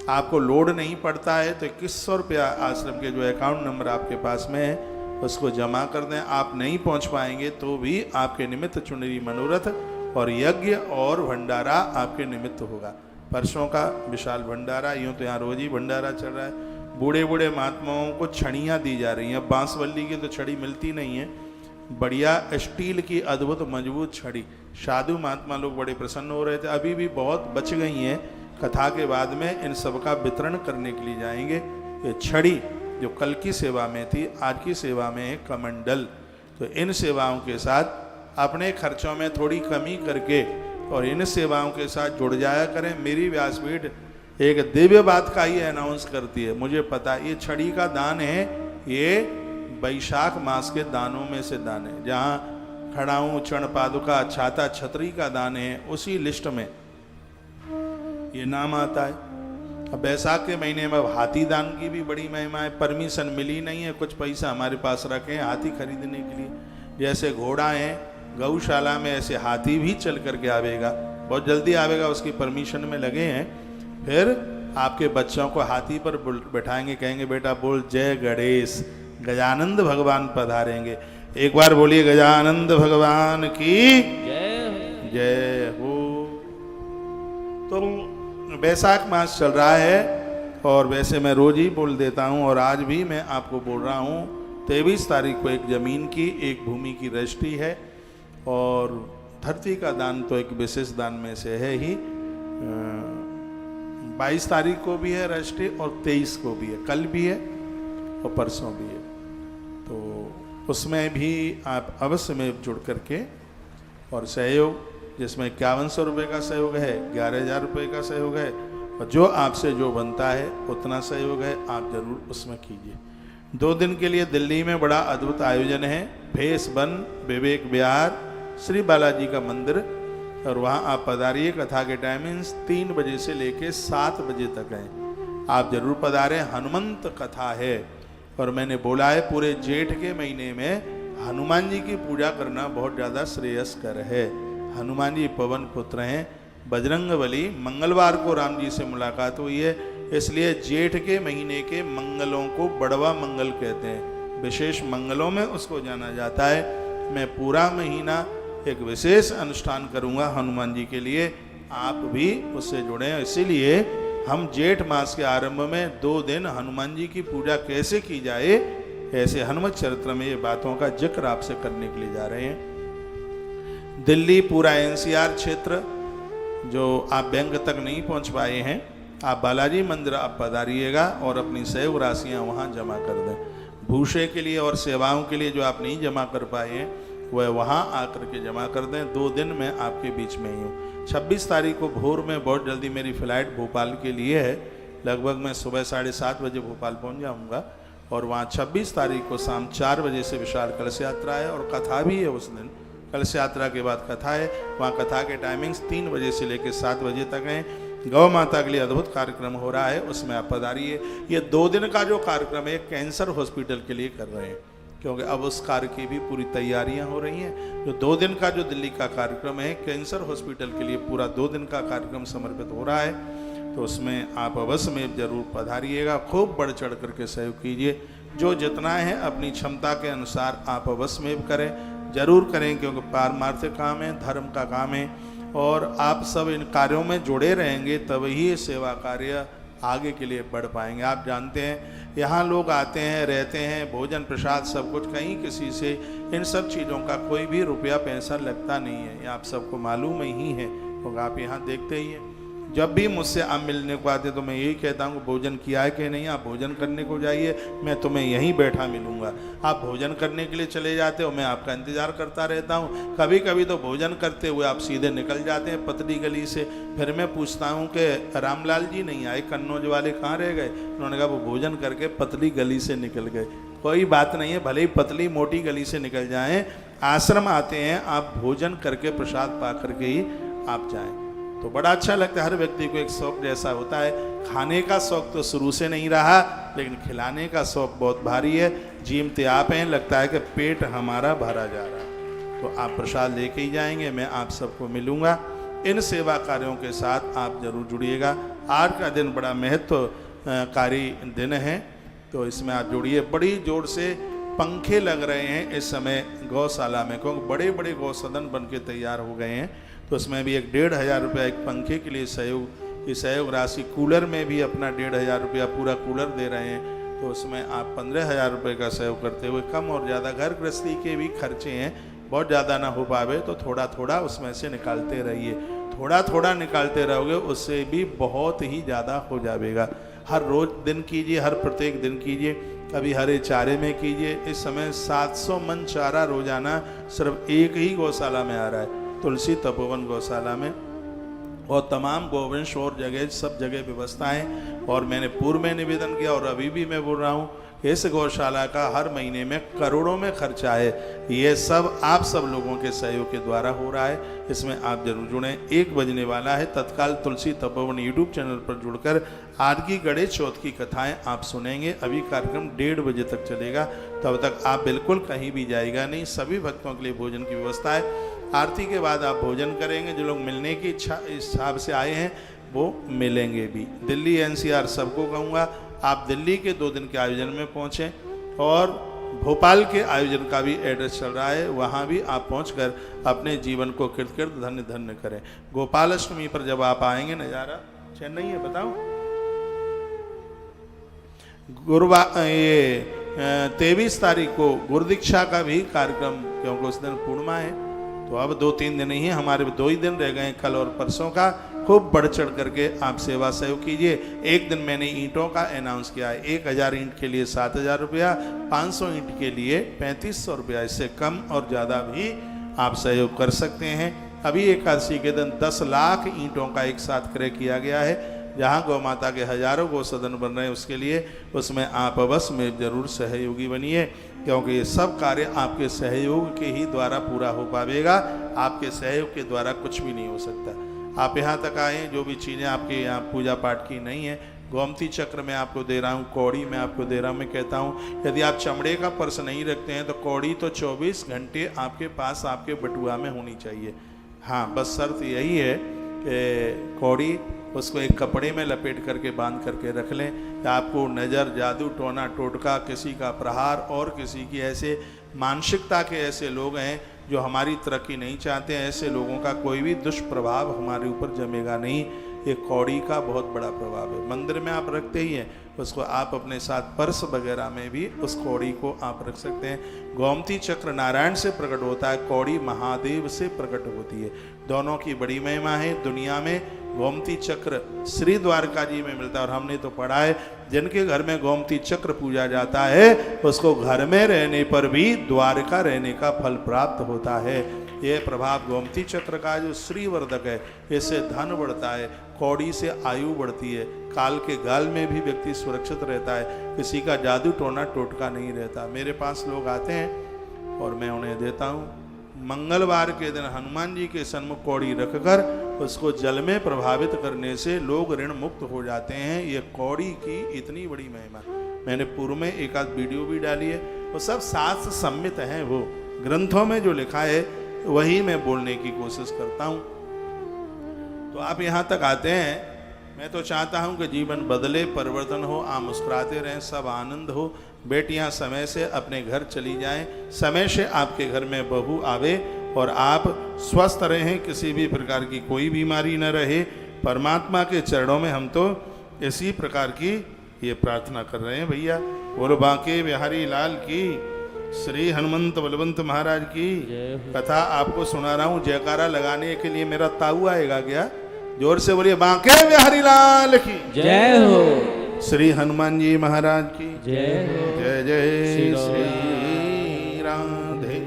आपको लोड नहीं पड़ता है तो 2100 रुपया आश्रम के जो अकाउंट नंबर आपके पास में है उसको जमा कर दें। आप नहीं पहुंच पाएंगे तो भी आपके निमित्त चुनरी मनोरथ और यज्ञ और भंडारा आपके निमित्त होगा। परसों का विशाल भंडारा, यूँ तो यहाँ रोज ही भंडारा चल रहा है। बूढ़े बूढ़े महात्माओं को छड़ियाँ दी जा रही हैं। बांसवल्ली की तो छड़ी मिलती नहीं है, बढ़िया स्टील की अद्भुत मजबूत छड़ी। साधु महात्मा लोग बड़े प्रसन्न हो रहे थे। अभी भी बहुत बच गई हैं। कथा के बाद में इन सब का वितरण करने के लिए जाएंगे। ये छड़ी जो कल की सेवा में थी, आज की सेवा में है कमंडल। तो इन सेवाओं के साथ अपने खर्चों में थोड़ी कमी करके और इन सेवाओं के साथ जुड़ जाया करें। मेरी व्यासपीठ एक दिव्य बात का ही अनाउंस करती है, मुझे पता। ये छड़ी का दान है, ये वैशाख मास के दानों में से दान है। जहाँ खड़ाऊँ, चरण पादुका, छाता, छतरी का दान है, उसी लिस्ट में ये नाम आता है। अब बैसाख के महीने में हाथी दान की भी बड़ी महिमा है। परमिशन मिली नहीं है, कुछ पैसा हमारे पास रखे हैं हाथी खरीदने के लिए। जैसे घोड़ा है गौशाला में, ऐसे हाथी भी चल करके आवेगा, बहुत जल्दी आवेगा, उसकी परमिशन में लगे हैं। फिर आपके बच्चों को हाथी पर बैठाएंगे, कहेंगे बेटा बोल जय गणेश, गजानंद भगवान पधारेंगे। एक बार बोलिए गजानंद भगवान की जय हो। तो बैसाख मास चल रहा है और वैसे मैं रोज ही बोल देता हूँ और आज भी मैं आपको बोल रहा हूँ। 23 तारीख को एक जमीन की, एक भूमि की रजिस्ट्री है और धरती का दान तो एक विशेष दान में से है ही। 22 तारीख को भी है रजिस्ट्री और 23 को भी है, कल भी है और परसों भी है। तो उसमें भी आप अवश्य में जुड़ करके और सहयोग, जिसमें 5100 रुपये का सहयोग है, 11,000 रुपये का सहयोग है और जो आपसे जो बनता है उतना सहयोग है, आप जरूर उसमें कीजिए। 2 दिन के लिए दिल्ली में बड़ा अद्भुत आयोजन है। फेस वन विवेक विहार श्री बालाजी का मंदिर, और वहाँ आप पधारिए। कथा के टाइमिंग्स 3 बजे से लेके 7 बजे तक है। आप जरूर पधारें। हनुमंत कथा है और मैंने बोला है पूरे जेठ के महीने में हनुमान जी की पूजा करना बहुत ज़्यादा श्रेयस्कर है। हनुमान जी पवन पुत्र हैं, बजरंगबली। मंगलवार को राम जी से मुलाकात हुई है, इसलिए जेठ के महीने के मंगलों को बड़वा मंगल कहते हैं। विशेष मंगलों में उसको जाना जाता है। मैं पूरा महीना एक विशेष अनुष्ठान करूंगा हनुमान जी के लिए, आप भी उससे जुड़ें। इसीलिए हम जेठ मास के आरंभ में 2 दिन हनुमान जी की पूजा कैसे की जाए, ऐसे हनुमत चरित्र में ये बातों का जिक्र आपसे करने के लिए जा रहे हैं। दिल्ली पूरा एनसीआर क्षेत्र, जो आप बैंक तक नहीं पहुंच पाए हैं, आप बालाजी मंदिर आप पधारिएगा और अपनी सहयोग राशियाँ वहाँ जमा कर दें। भूषे के लिए और सेवाओं के लिए जो आप नहीं जमा कर पाए हैं वह वहाँ आकर के जमा कर दें। 2 दिन में आपके बीच में ही हूँ। 26 तारीख को भोर में बहुत जल्दी मेरी फ़्लाइट भोपाल के लिए है। लगभग मैं सुबह 7:30 बजे भोपाल पहुँच जाऊँगा और वहाँ 26 तारीख को शाम 4 बजे से विशाल कलश यात्रा है और कथा भी है। उस दिन कलश यात्रा के बाद कथा है। वहाँ कथा के टाइमिंग्स 3 बजे से लेकर 7 बजे तक हैं। गौ माता के लिए अद्भुत कार्यक्रम हो रहा है, उसमें आप पधारिए। ये 2 दिन का जो कार्यक्रम है कैंसर हॉस्पिटल के लिए कर रहे हैं, क्योंकि अब उस कार्य की भी पूरी तैयारियां हो रही हैं। जो 2 दिन का जो दिल्ली का कार्यक्रम है कैंसर हॉस्पिटल के लिए पूरा 2 दिन का कार्यक्रम समर्पित हो रहा है, तो उसमें आप अवश्य में जरूर पधारिएगा। खूब बढ़ चढ़ करके सहयोग कीजिए। जो जितना है अपनी क्षमता के अनुसार आप अवश्य में करें, जरूर करें, क्योंकि पारमार्थिक काम है, धर्म का काम है और आप सब इन कार्यों में जुड़े रहेंगे तभी सेवा कार्य आगे के लिए बढ़ पाएंगे। आप जानते हैं यहाँ लोग आते हैं, रहते हैं, भोजन प्रसाद सब कुछ, कहीं किसी से इन सब चीज़ों का कोई भी रुपया पैसा लगता नहीं है, ये आप सबको मालूम ही है, क्योंकि आप यहाँ देखते ही हैं। जब भी मुझसे आप मिलने को आते तो मैं यही कहता हूँ भोजन किया है कि नहीं, आप भोजन करने को जाइए, मैं तुम्हें यहीं बैठा मिलूंगा। आप भोजन करने के लिए चले जाते हो, मैं आपका इंतज़ार करता रहता हूँ। कभी कभी तो भोजन करते हुए आप सीधे निकल जाते हैं पतली गली से, फिर मैं पूछता हूँ कि रामलाल जी नहीं आए, कन्नौज वाले कहाँ रह गए? उन्होंने कहा वो भोजन करके पतली गली से निकल गए। कोई बात नहीं है, भले ही पतली मोटी गली से निकल जाएं, आश्रम आते हैं आप भोजन करके प्रसाद पा करके ही आप जाएं तो बड़ा अच्छा लगता है। हर व्यक्ति को एक शौक जैसा होता है। खाने का शौक तो शुरू से नहीं रहा, लेकिन खिलाने का शौक बहुत भारी है। जीमते आप हैं, लगता है कि पेट हमारा भरा जा रहा है। तो आप प्रसाद लेके ही जाएंगे, मैं आप सबको मिलूंगा। इन सेवा कार्यों के साथ आप जरूर जुड़िएगा। आज का दिन बड़ा महत्वकारी दिन है, तो इसमें आप जुड़िए। बड़ी जोर से पंखे लग रहे हैं इस समय गौशाला में, क्योंकि बड़े बड़े गौसदन बन के तैयार हो गए हैं। तो उसमें भी 1,500 रुपया एक पंखे के लिए सहयोग राशि, कूलर में भी अपना 1,500 रुपया पूरा कूलर दे रहे हैं। तो उसमें आप 15,000 रुपये का सहयोग करते हुए, कम और ज़्यादा घर गृहस्थी के भी खर्चे हैं, बहुत ज़्यादा ना हो पावे तो थोड़ा थोड़ा उसमें से निकालते रहिए। थोड़ा थोड़ा निकालते रहोगे उससे भी बहुत ही ज़्यादा हो जाएगा। हर रोज़ दिन कीजिए, हर प्रत्येक दिन कीजिए, कभी हरे चारे में कीजिए। इस समय 700 मन चारा रोजाना सिर्फ एक ही गौशाला में आ रहा है, तुलसी तपोवन गौशाला में, और तमाम गोवंश और जगह सब जगह व्यवस्थाएं। और मैंने पूर्व में निवेदन किया और अभी भी मैं बोल रहा हूँ कि इस गौशाला का हर महीने में करोड़ों में खर्चा है। ये सब आप सब लोगों के सहयोग के द्वारा हो रहा है। इसमें आप जरूर जुड़ें। 1 बजने वाला है। तत्काल तुलसी तपोवन यूट्यूब चैनल पर जुड़कर आज की गणेश चौथ की कथाएं आप सुनेंगे। अभी कार्यक्रम 1:30 बजे तक चलेगा, तब तक आप बिल्कुल कहीं भी जाएगा नहीं। सभी भक्तों के लिए भोजन की व्यवस्था है। आरती के बाद आप भोजन करेंगे। जो लोग मिलने की इच्छा हिसाब से आए हैं वो मिलेंगे भी। दिल्ली NCR सबको कहूँगा आप दिल्ली के 2 दिन के आयोजन में पहुँचें, और भोपाल के आयोजन का भी एड्रेस चल रहा है, वहाँ भी आप पहुँचकर अपने जीवन को कृतकृत धन्य धन्य करें। गोपाल अष्टमी पर जब आप आएंगे, नज़ारा चेन्नई है बताओ, ये 23 तारीख को गुरुदीक्षा का भी कार्यक्रम, क्योंकि उस दिन पूर्णिमा है। तो अब 2-3 दिन ही, हमारे 2 ही दिन रह गए, कल और परसों का। खूब बढ़ चढ़ करके आप सेवा सहयोग कीजिए। एक दिन मैंने ईंटों का अनाउंस किया है, 1000 ईंट के लिए 7,000 रुपया, 500 ईंट के लिए 3500 रुपया। इससे कम और ज़्यादा भी आप सहयोग कर सकते हैं। अभी एकादशी के दिन 10 लाख ईंटों का एक साथ क्रय किया गया है। जहाँ गौ माता के हजारों गौसदन बन रहे हैं उसके लिए, उसमें आप अवश्य में जरूर सहयोगी बनिए, क्योंकि ये सब कार्य आपके सहयोग के ही द्वारा पूरा हो पाएगा। आपके सहयोग के द्वारा कुछ भी नहीं हो सकता। आप यहाँ तक आए, जो भी चीज़ें आपके यहाँ पूजा पाठ की नहीं है, गोमती चक्र में आपको दे रहा हूँ, कौड़ी में आपको दे रहा हूँ। मैं कहता हूँ यदि आप चमड़े का पर्स नहीं रखते हैं तो कौड़ी तो 24 घंटे आपके पास आपके बटुआ में होनी चाहिए। हाँ, बस शर्त यही है कि कौड़ी उसको एक कपड़े में लपेट करके बांध करके रख लें। आपको नज़र, जादू, टोना टोटका, किसी का प्रहार और किसी की ऐसे मानसिकता के ऐसे लोग हैं जो हमारी तरक्की नहीं चाहते हैं, ऐसे लोगों का कोई भी दुष्प्रभाव हमारे ऊपर जमेगा नहीं। ये कौड़ी का बहुत बड़ा प्रभाव है। मंदिर में आप रखते ही हैं, उसको आप अपने साथ पर्स वगैरह में भी उस कौड़ी को आप रख सकते हैं। गोमती चक्र नारायण से प्रकट होता है, कौड़ी महादेव से प्रकट होती है। दोनों की बड़ी महिमा है। दुनिया में गोमती चक्र श्री द्वारका जी में मिलता है, और हमने तो पढ़ा है जिनके घर में गोमती चक्र पूजा जाता है उसको घर में रहने पर भी द्वारका रहने का फल प्राप्त होता है। यह प्रभाव गोमती चक्र का जो श्रीवर्धक है, इससे धन बढ़ता है, कौड़ी से आयु बढ़ती है, काल के गाल में भी व्यक्ति सुरक्षित रहता है, किसी का जादू टोना टोटका नहीं रहता। मेरे पास लोग आते हैं और मैं उन्हें देता हूँ। मंगलवार के दिन हनुमान जी के सन्मुख कौड़ी रखकर उसको जल में प्रभावित करने से लोग ऋण मुक्त हो जाते हैं। ये कौड़ी की इतनी बड़ी महिमा, मैंने पूर्व में एक आध वीडियो भी डाली है, वो सब शास्त्र सम्मित हैं, वो ग्रंथों में जो लिखा है वही मैं बोलने की कोशिश करता हूँ। तो आप यहाँ तक आते हैं, मैं तो चाहता हूँ कि जीवन बदले, परिवर्तन हो, आप मुस्कुराते रहें, सब आनंद हो। बेटियाँ समय से अपने घर चली जाएं, समय से आपके घर में बहू आवे और आप स्वस्थ रहें, किसी भी प्रकार की कोई बीमारी न रहे। परमात्मा के चरणों में हम तो इसी प्रकार की ये प्रार्थना कर रहे हैं भैया। बोलो बांके बिहारी लाल की, श्री हनुमंत बलवंत महाराज की। कथा आपको सुना रहा हूँ। जयकारा लगाने के लिए मेरा ताऊ आएगा क्या? जोर से बोलिए बांके बिहारी लाल की जय हो। श्री हनुमान जी महाराज की जय हो। जय जय श्री श्री राधे।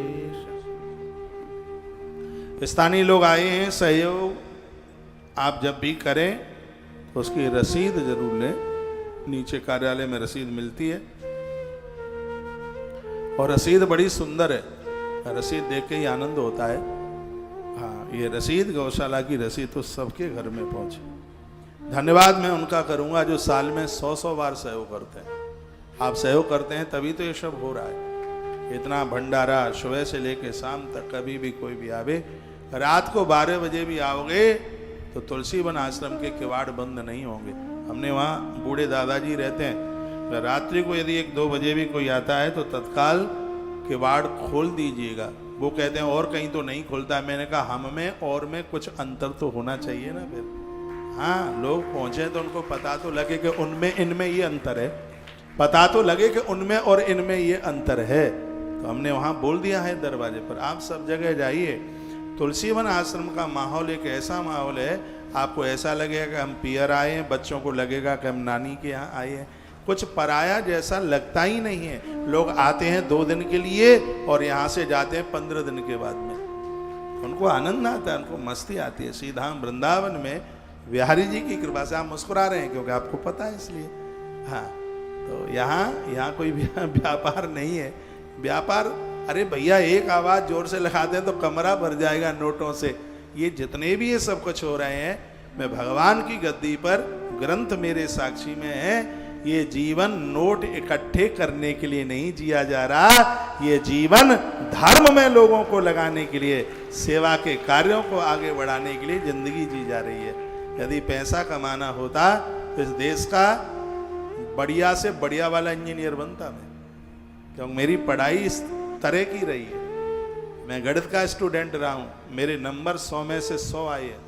स्थानीय लोग आए हैं, सहयोग आप जब भी करें तो उसकी रसीद जरूर लें। नीचे कार्यालय में रसीद मिलती है और रसीद बड़ी सुंदर है, रसीद देख के ही आनंद होता है। हाँ, ये रसीद गौशाला की रसीद तो सबके घर में पहुंचे। धन्यवाद मैं उनका करूंगा जो साल में 100 बार सहयोग करते हैं। आप सहयोग करते हैं तभी तो ये सब हो रहा है। इतना भंडारा सुबह से लेके शाम तक, कभी भी कोई भी आवे, रात को 12 बजे भी आओगे तो तुलसी वन आश्रम के किवाड़ बंद नहीं होंगे। हमने वहाँ बूढ़े दादाजी रहते हैं, रात्रि को यदि 1-2 बजे भी कोई आता है तो तत्काल किवाड़ खोल दीजिएगा। वो कहते हैं और कहीं तो नहीं खुलता। मैंने कहा हम में और में कुछ अंतर तो होना चाहिए ना फिर। हाँ, लोग पहुंचे तो उनको पता तो लगे कि उनमें इनमें ये अंतर है, पता तो लगे कि उनमें और इनमें ये अंतर है। तो हमने वहाँ बोल दिया है दरवाजे पर, आप सब जगह जाइए। तुलसी वन आश्रम का माहौल एक ऐसा माहौल है, आपको ऐसा लगेगा कि हम पियर आए हैं, बच्चों को लगेगा कि हम नानी के यहाँ आए हैं। कुछ पराया जैसा लगता ही नहीं है। लोग आते हैं 2 दिन के लिए और यहाँ से जाते हैं 15 दिन के बाद में। उनको आनंद आता है, उनको मस्ती आती है। सीधा वृंदावन में बिहारी जी की कृपा से आप मुस्कुरा रहे हैं क्योंकि आपको पता है इसलिए। हाँ, तो यहाँ कोई व्यापार नहीं है। व्यापार, अरे भैया एक आवाज जोर से लगाते हैं तो कमरा भर जाएगा नोटों से। ये जितने भी ये सब कुछ हो रहे हैं, मैं भगवान की गद्दी पर, ग्रंथ मेरे साक्षी में है, ये जीवन नोट इकट्ठे करने के लिए नहीं जिया जा रहा। ये जीवन धर्म में लोगों को लगाने के लिए, सेवा के कार्यों को आगे बढ़ाने के लिए जिंदगी जी जा रही है। यदि पैसा कमाना होता तो इस देश का बढ़िया से बढ़िया वाला इंजीनियर बनता मैं, क्योंकि मेरी पढ़ाई इस तरह की रही है। मैं गणित का स्टूडेंट रहा हूँ, मेरे नंबर 100 में से 100 आए हैं।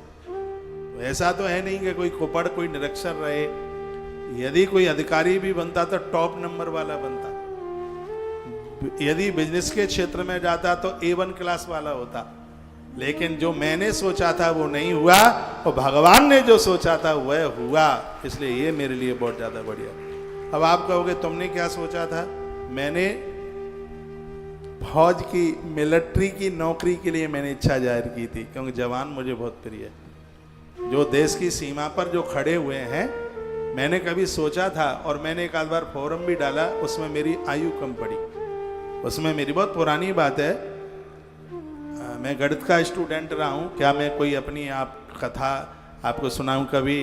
ऐसा तो है नहीं कि कोई कुपड़, कोई निरक्षर रहे। यदि कोई अधिकारी भी बनता तो टॉप नंबर वाला बनता। यदि बिजनेस के क्षेत्र में जाता तो A1 क्लास वाला होता। लेकिन जो मैंने सोचा था वो नहीं हुआ, और भगवान ने जो सोचा था वह हुआ। इसलिए ये मेरे लिए बहुत ज्यादा बढ़िया। अब आप कहोगे तुमने क्या सोचा था? मैंने फौज की, मिलिट्री की नौकरी के लिए मैंने इच्छा जाहिर की थी, क्योंकि जवान मुझे बहुत प्रिय है। जो देश की सीमा पर जो खड़े हुए हैं, मैंने कभी सोचा था, और मैंने एक आध बार फॉर्म भी डाला, उसमें मेरी आयु कम पड़ी। उसमें मेरी बहुत पुरानी बात है, मैं गणित का स्टूडेंट रहा हूँ। क्या मैं कोई अपनी कथा आपको सुनाऊँ? कभी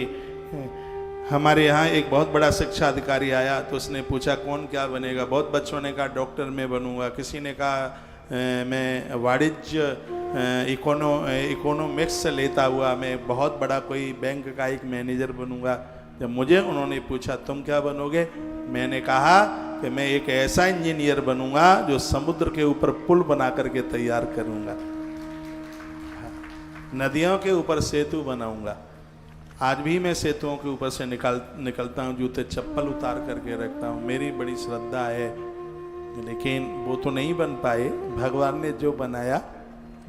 हमारे यहाँ एक बहुत बड़ा शिक्षा अधिकारी आया, तो उसने पूछा कौन क्या बनेगा। बहुत बच्चों ने कहा डॉक्टर मैं बनूंगा, किसी ने कहा मैं वाणिज्य इकोनॉमिक्स से लेता हुआ मैं बहुत बड़ा कोई बैंक का एक मैनेजर बनूंगा। जब मुझे उन्होंने पूछा तुम क्या बनोगे, मैंने कहा कि मैं एक ऐसा इंजीनियर बनूंगा जो समुद्र के ऊपर पुल बना करके तैयार करूंगा, नदियों के ऊपर सेतु बनाऊंगा। आज भी मैं सेतुओं के ऊपर से निकलता हूँ, जूते चप्पल उतार करके रखता हूँ। मेरी बड़ी श्रद्धा है, लेकिन वो तो नहीं बन पाए। भगवान ने जो बनाया,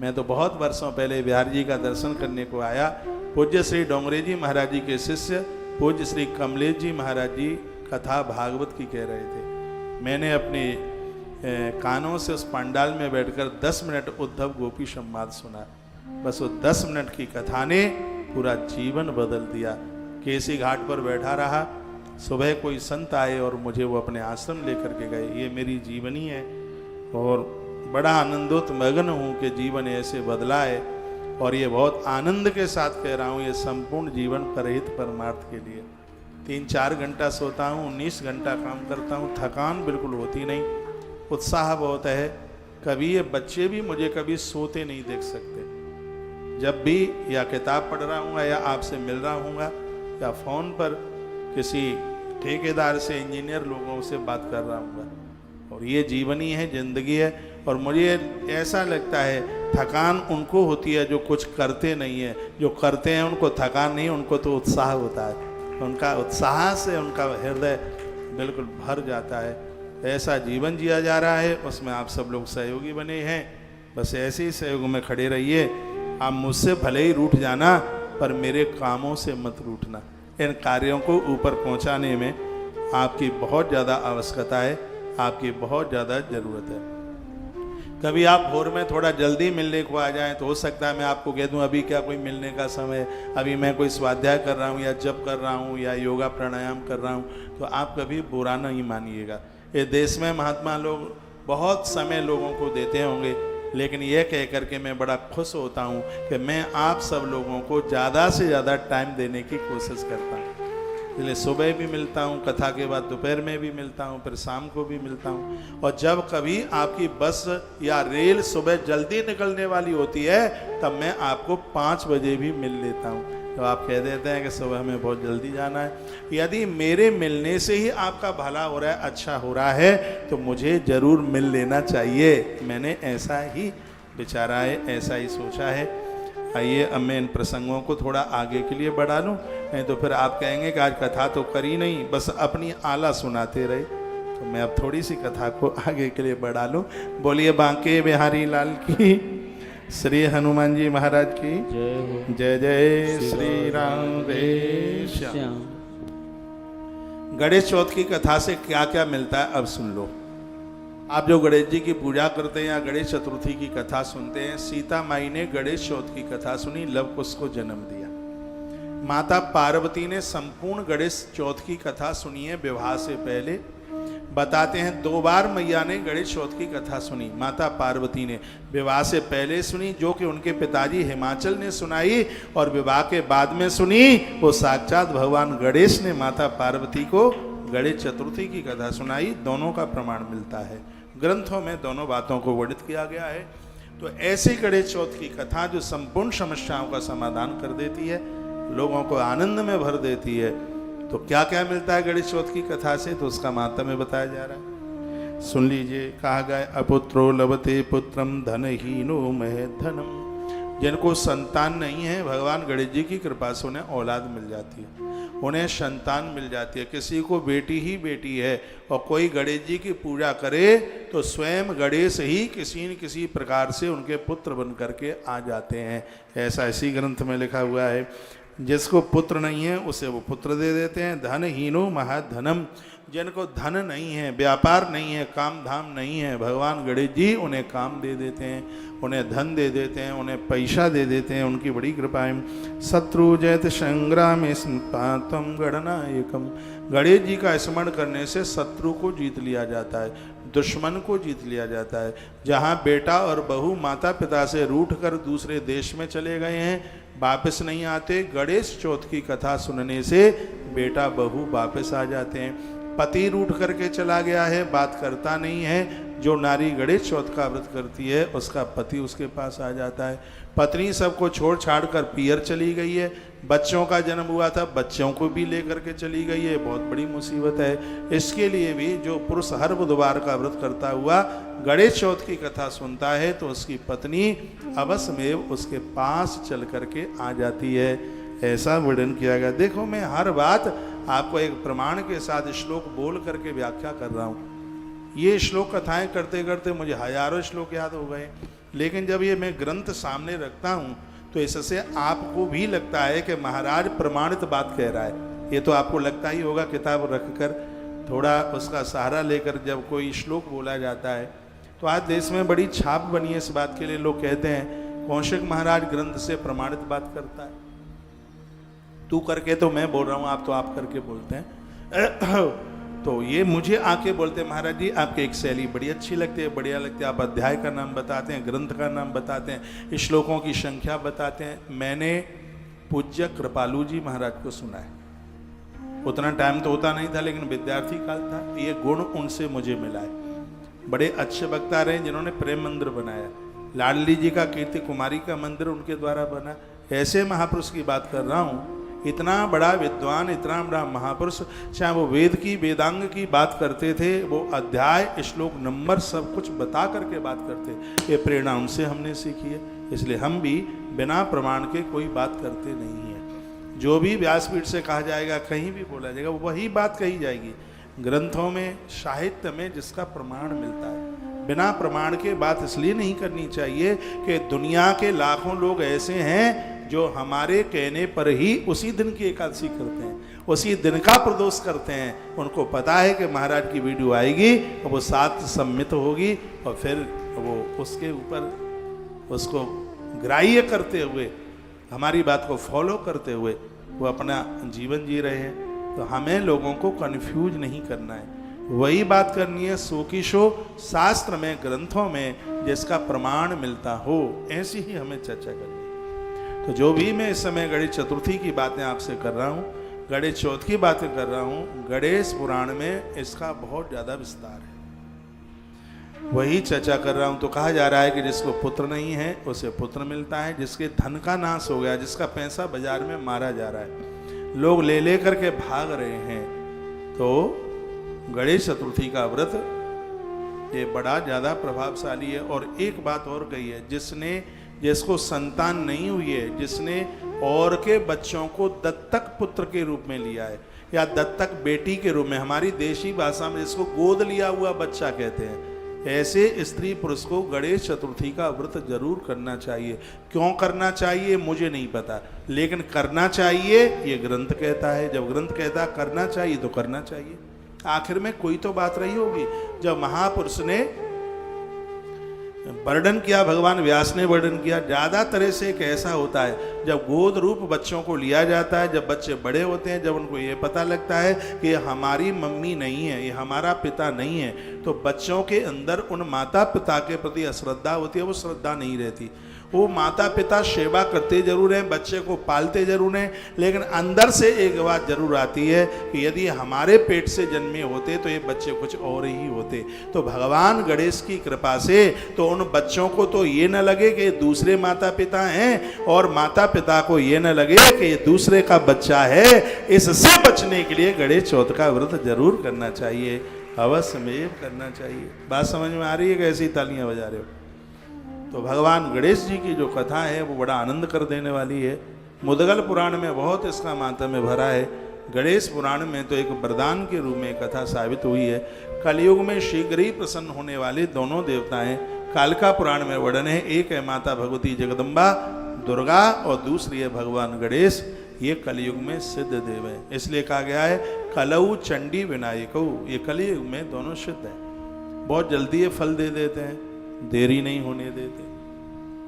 मैं तो बहुत वर्षों पहले बिहार जी का दर्शन करने को आया। पूज्य श्री डोंगरे जी महाराज जी के शिष्य पूज्य श्री कमलेश जी महाराज जी कथा भागवत की कह रहे थे। मैंने अपने कानों से उस पंडाल में बैठकर 10 मिनट उद्धव गोपी संवाद सुना। बस वो 10 मिनट की कथा ने पूरा जीवन बदल दिया। केसी घाट पर बैठा रहा, सुबह कोई संत आए और मुझे वो अपने आश्रम लेकर के गए। ये मेरी जीवनी है और बड़ा आनंदोत मगन हूँ कि जीवन ऐसे बदला है। और ये बहुत आनंद के साथ कह रहा हूँ, ये संपूर्ण जीवन परहित परमार्थ के लिए। 3-4 घंटा सोता हूँ, 19 घंटा काम करता हूँ, थकान बिल्कुल होती नहीं, उत्साह बहुत है। कभी ये बच्चे भी मुझे कभी सोते नहीं देख सकते। जब भी या किताब पढ़ रहा हूँ या आपसे मिल रहा हूँ या फ़ोन पर किसी ठेकेदार से, इंजीनियर लोगों से बात कर रहा हूँ। और ये जीवनी है, जिंदगी है। और मुझे ऐसा लगता है थकान उनको होती है जो कुछ करते नहीं है। जो करते हैं उनको थकान नहीं, उनको तो उत्साह होता है। उनका उत्साह से उनका हृदय बिल्कुल भर जाता है। ऐसा जीवन जिया जा रहा है, उसमें आप सब लोग सहयोगी बने हैं। बस ऐसे ही सहयोग में खड़े रहिए। आप मुझसे भले ही रूठ जाना, पर मेरे कामों से मत रूठना। इन कार्यों को ऊपर पहुंचाने में आपकी बहुत ज़्यादा आवश्यकता है, आपकी बहुत ज़्यादा ज़रूरत है। कभी आप भोर में थोड़ा जल्दी मिलने को आ जाएं तो हो सकता है मैं आपको कह दूं अभी क्या कोई मिलने का समय, अभी मैं कोई स्वाध्याय कर रहा हूं या जप कर रहा हूं या योगा प्राणायाम कर रहा हूं, तो आप कभी बुरा नहीं मानिएगा। ये देश में महात्मा लोग बहुत समय लोगों को देते होंगे, लेकिन यह कह करके मैं बड़ा खुश होता हूं कि मैं आप सब लोगों को ज़्यादा से ज़्यादा टाइम देने की कोशिश करता हूं। इसलिए सुबह भी मिलता हूँ, कथा के बाद दोपहर में भी मिलता हूँ, फिर शाम को भी मिलता हूँ। और जब कभी आपकी बस या रेल सुबह जल्दी निकलने वाली होती है तब मैं आपको 5 बजे भी मिल लेता हूँ। तो आप कह देते हैं कि सुबह हमें बहुत जल्दी जाना है। यदि मेरे मिलने से ही आपका भला हो रहा है, अच्छा हो रहा है, तो मुझे ज़रूर मिल लेना चाहिए। मैंने ऐसा ही विचारा है, ऐसा ही सोचा है। आइए अब मैं इन प्रसंगों को थोड़ा आगे के लिए बढ़ा लूँ, नहीं तो फिर आप कहेंगे कि आज कथा तो करी नहीं, बस अपनी आला सुनाते रहे। तो मैं अब थोड़ी सी कथा को आगे के लिए बढ़ा लूँ। बोलिए बांके बिहारी लाल की, श्री हनुमान जी महाराज की जय। जय जय श्री राम जय श्याम। गणेश चौथ की कथा से क्या क्या मिलता है अब सुन लो। आप जो गणेश जी की पूजा करते हैं या गणेश चतुर्थी की कथा सुनते हैं, सीता माई ने गणेश चौथ की कथा सुनी, लव कुश को जन्म दिया। माता पार्वती ने संपूर्ण गणेश चौथ की कथा सुनी है विवाह से पहले। बताते हैं 2 बार मैया ने गणेश चौथ की कथा सुनी। माता पार्वती ने विवाह से पहले सुनी, जो कि उनके पिताजी हिमाचल ने सुनाई, और विवाह के बाद में सुनी वो साक्षात भगवान गणेश ने माता पार्वती को गणेश चतुर्थी की कथा सुनाई। दोनों का प्रमाण मिलता है, ग्रंथों में दोनों बातों को वर्णित किया गया है। तो ऐसी गणेश चौथ की कथा जो संपूर्ण समस्याओं का समाधान कर देती है, लोगों को आनंद में भर देती है। तो क्या क्या मिलता है गणेश चौथ की कथा से, तो उसका माहात्म्य बताया जा रहा है। सुन लीजिए। कहा गया अपुत्रो लभते पुत्रम धनहीनो महे धनम। जिनको संतान नहीं है, भगवान गणेश जी की कृपा से उन्हें औलाद मिल जाती है, उन्हें संतान मिल जाती है। किसी को बेटी ही बेटी है और कोई गणेश जी की पूजा करे तो स्वयं गणेश ही किसी न किसी प्रकार से उनके पुत्र बन करके आ जाते हैं। ऐसा इसी ग्रंथ में लिखा हुआ है। जिसको पुत्र नहीं है उसे वो पुत्र दे देते हैं। धनहीनो महाधनम। जिनको धन नहीं है, व्यापार नहीं है, काम धाम नहीं है, भगवान गणेश जी उन्हें काम दे देते हैं, उन्हें धन दे देते हैं, उन्हें पैसा दे देते हैं। उनकी बड़ी कृपा है। शत्रु जयत संग्राम स्मृतम गणनायकम। गणेश जी का स्मरण करने से शत्रु को जीत लिया जाता है, दुश्मन को जीत लिया जाता है। जहाँ बेटा और बहू माता पिता से रूठ कर दूसरे देश में चले गए हैं, वापस नहीं आते, गणेश चौथ की कथा सुनने से बेटा बहू वापस आ जाते हैं। पति रूठ करके चला गया है, बात करता नहीं है, जो नारी गणेश चौथ का व्रत करती है उसका पति उसके पास आ जाता है। पत्नी सबको छोड़ छाड़ कर पियर चली गई है, बच्चों का जन्म हुआ था, बच्चों को भी लेकर के चली गई है, बहुत बड़ी मुसीबत है। इसके लिए भी जो पुरुष हर बुधवार का व्रत करता हुआ गणेश चौथ की कथा सुनता है तो उसकी पत्नी अवश्य में उसके पास चल करके आ जाती है। ऐसा वर्णन किया गया। देखो, मैं हर बात आपको एक प्रमाण के साथ श्लोक बोल करके व्याख्या कर रहा हूँ। ये श्लोक कथाएं करते करते मुझे हजारों श्लोक याद हो गए, लेकिन जब ये मैं ग्रंथ सामने रखता हूँ तो इससे आपको भी लगता है कि महाराज प्रमाणित बात कह रहा है। ये तो आपको लगता ही होगा, किताब रखकर थोड़ा उसका सहारा लेकर जब कोई श्लोक बोला जाता है। तो आज देश में बड़ी छाप बनी है इस बात के लिए। लोग कहते हैं कौशिक महाराज ग्रंथ से प्रमाणित बात करता है। तू करके तो मैं बोल रहा हूँ, आप तो आप करके बोलते हैं। तो ये मुझे आके बोलते, महाराज जी आपकी एक शैली बड़ी अच्छी लगती है, बढ़िया लगती है, आप अध्याय का नाम बताते हैं, ग्रंथ का नाम बताते हैं, श्लोकों की संख्या बताते हैं। मैंने पूज्य कृपालू जी महाराज को सुना है। उतना टाइम तो होता नहीं था, लेकिन विद्यार्थी काल था, ये गुण उनसे मुझे मिला है। बड़े अच्छे वक्ता रहे जिन्होंने प्रेम मंदिर बनाया। लाडली जी का कीर्ति कुमारी का मंदिर उनके द्वारा बना। ऐसे महापुरुष की बात कर रहा हूँ। इतना बड़ा विद्वान, इतना बड़ा महापुरुष, चाहे वो वेद की वेदांग की बात करते थे, वो अध्याय श्लोक नंबर सब कुछ बता करके बात करते। ये प्रेरणा उनसे हमने सीखी है। इसलिए हम भी बिना प्रमाण के कोई बात करते नहीं है। जो भी व्यासपीठ से कहा जाएगा, कहीं भी बोला जाएगा, वही बात कही जाएगी। ग्रंथों में, साहित्य में जिसका प्रमाण मिलता है। बिना प्रमाण के बात इसलिए नहीं करनी चाहिए कि दुनिया के लाखों लोग ऐसे हैं जो हमारे कहने पर ही उसी दिन की एकादशी करते हैं, उसी दिन का प्रदोष करते हैं, उनको पता है कि महाराज की वीडियो आएगी और वो साथ सम्मित होगी और फिर वो उसके ऊपर उसको ग्राह्य करते हुए, हमारी बात को फॉलो करते हुए वो अपना जीवन जी रहे हैं। तो हमें लोगों को कंफ्यूज नहीं करना है, वही बात करनी है सो की सो शास्त्र में, ग्रंथों में जिसका प्रमाण मिलता हो, ऐसी ही हमें चर्चा करनी है। तो जो भी मैं इस समय गणेश चतुर्थी की बातें आपसे कर रहा हूँ, गणेश चौथ की बातें कर रहा हूँ, गणेश पुराण में इसका बहुत ज़्यादा विस्तार है, वही चर्चा कर रहा हूँ। तो कहा जा रहा है कि जिसको पुत्र नहीं है उसे पुत्र मिलता है, जिसके धन का नाश हो गया, जिसका पैसा बाजार में मारा जा रहा है, लोग ले ले करके भाग रहे हैं, तो गणेश चतुर्थी का व्रत ये बड़ा ज़्यादा प्रभावशाली है। और एक बात और कही है, जिसको संतान नहीं हुई है, जिसने और के बच्चों को दत्तक पुत्र के रूप में लिया है या दत्तक बेटी के रूप में, हमारी देशी भाषा में जिसको गोद लिया हुआ बच्चा कहते हैं, ऐसे स्त्री पुरुष को गणेश चतुर्थी का व्रत जरूर करना चाहिए। क्यों करना चाहिए मुझे नहीं पता, लेकिन करना चाहिए ये ग्रंथ कहता है। जब ग्रंथ कहता है करना चाहिए तो करना चाहिए। आखिर में कोई तो बात रही होगी। जब महापुरुष ने वर्णन किया, भगवान व्यास ने वर्णन किया, ज्यादा तरह से एक ऐसा होता है जब गोद रूप बच्चों को लिया जाता है, जब बच्चे बड़े होते हैं, जब उनको ये पता लगता है कि ये हमारी मम्मी नहीं है, ये हमारा पिता नहीं है, तो बच्चों के अंदर उन माता पिता के प्रति अश्रद्धा होती है, वो श्रद्धा नहीं रहती। वो माता पिता सेवा करते जरूर हैं, बच्चे को पालते जरूर हैं, लेकिन अंदर से एक बात जरूर आती है कि यदि हमारे पेट से जन्मे होते तो ये बच्चे कुछ और ही होते। तो भगवान गणेश की कृपा से तो उन बच्चों को तो ये न लगे कि दूसरे माता पिता हैं, और माता पिता को ये न लगे कि ये दूसरे का बच्चा है। इससे बचने के लिए गणेश चौथ का व्रत जरूर करना चाहिए, अवश्य में करना चाहिए। बात समझ में आ रही है? कैसी तालियां बजा रहे हो? तो भगवान गणेश जी की जो कथा है वो बड़ा आनंद कर देने वाली है। मुद्गल पुराण में बहुत इसका मातम्य भरा है। गणेश पुराण में तो एक वरदान के रूप में कथा साबित हुई है। कलयुग में शीघ्र ही प्रसन्न होने वाले दोनों देवताएं कालिका पुराण में वर्णन है। एक है माता भगवती जगदम्बा दुर्गा और दूसरी है भगवान गणेश। ये कलयुग में सिद्ध देव है, इसलिए कहा गया है कलऊ चंडी विनायकऊ। ये कलयुग में दोनों सिद्ध है, बहुत जल्दी ये फल दे देते हैं, देरी नहीं होने देते।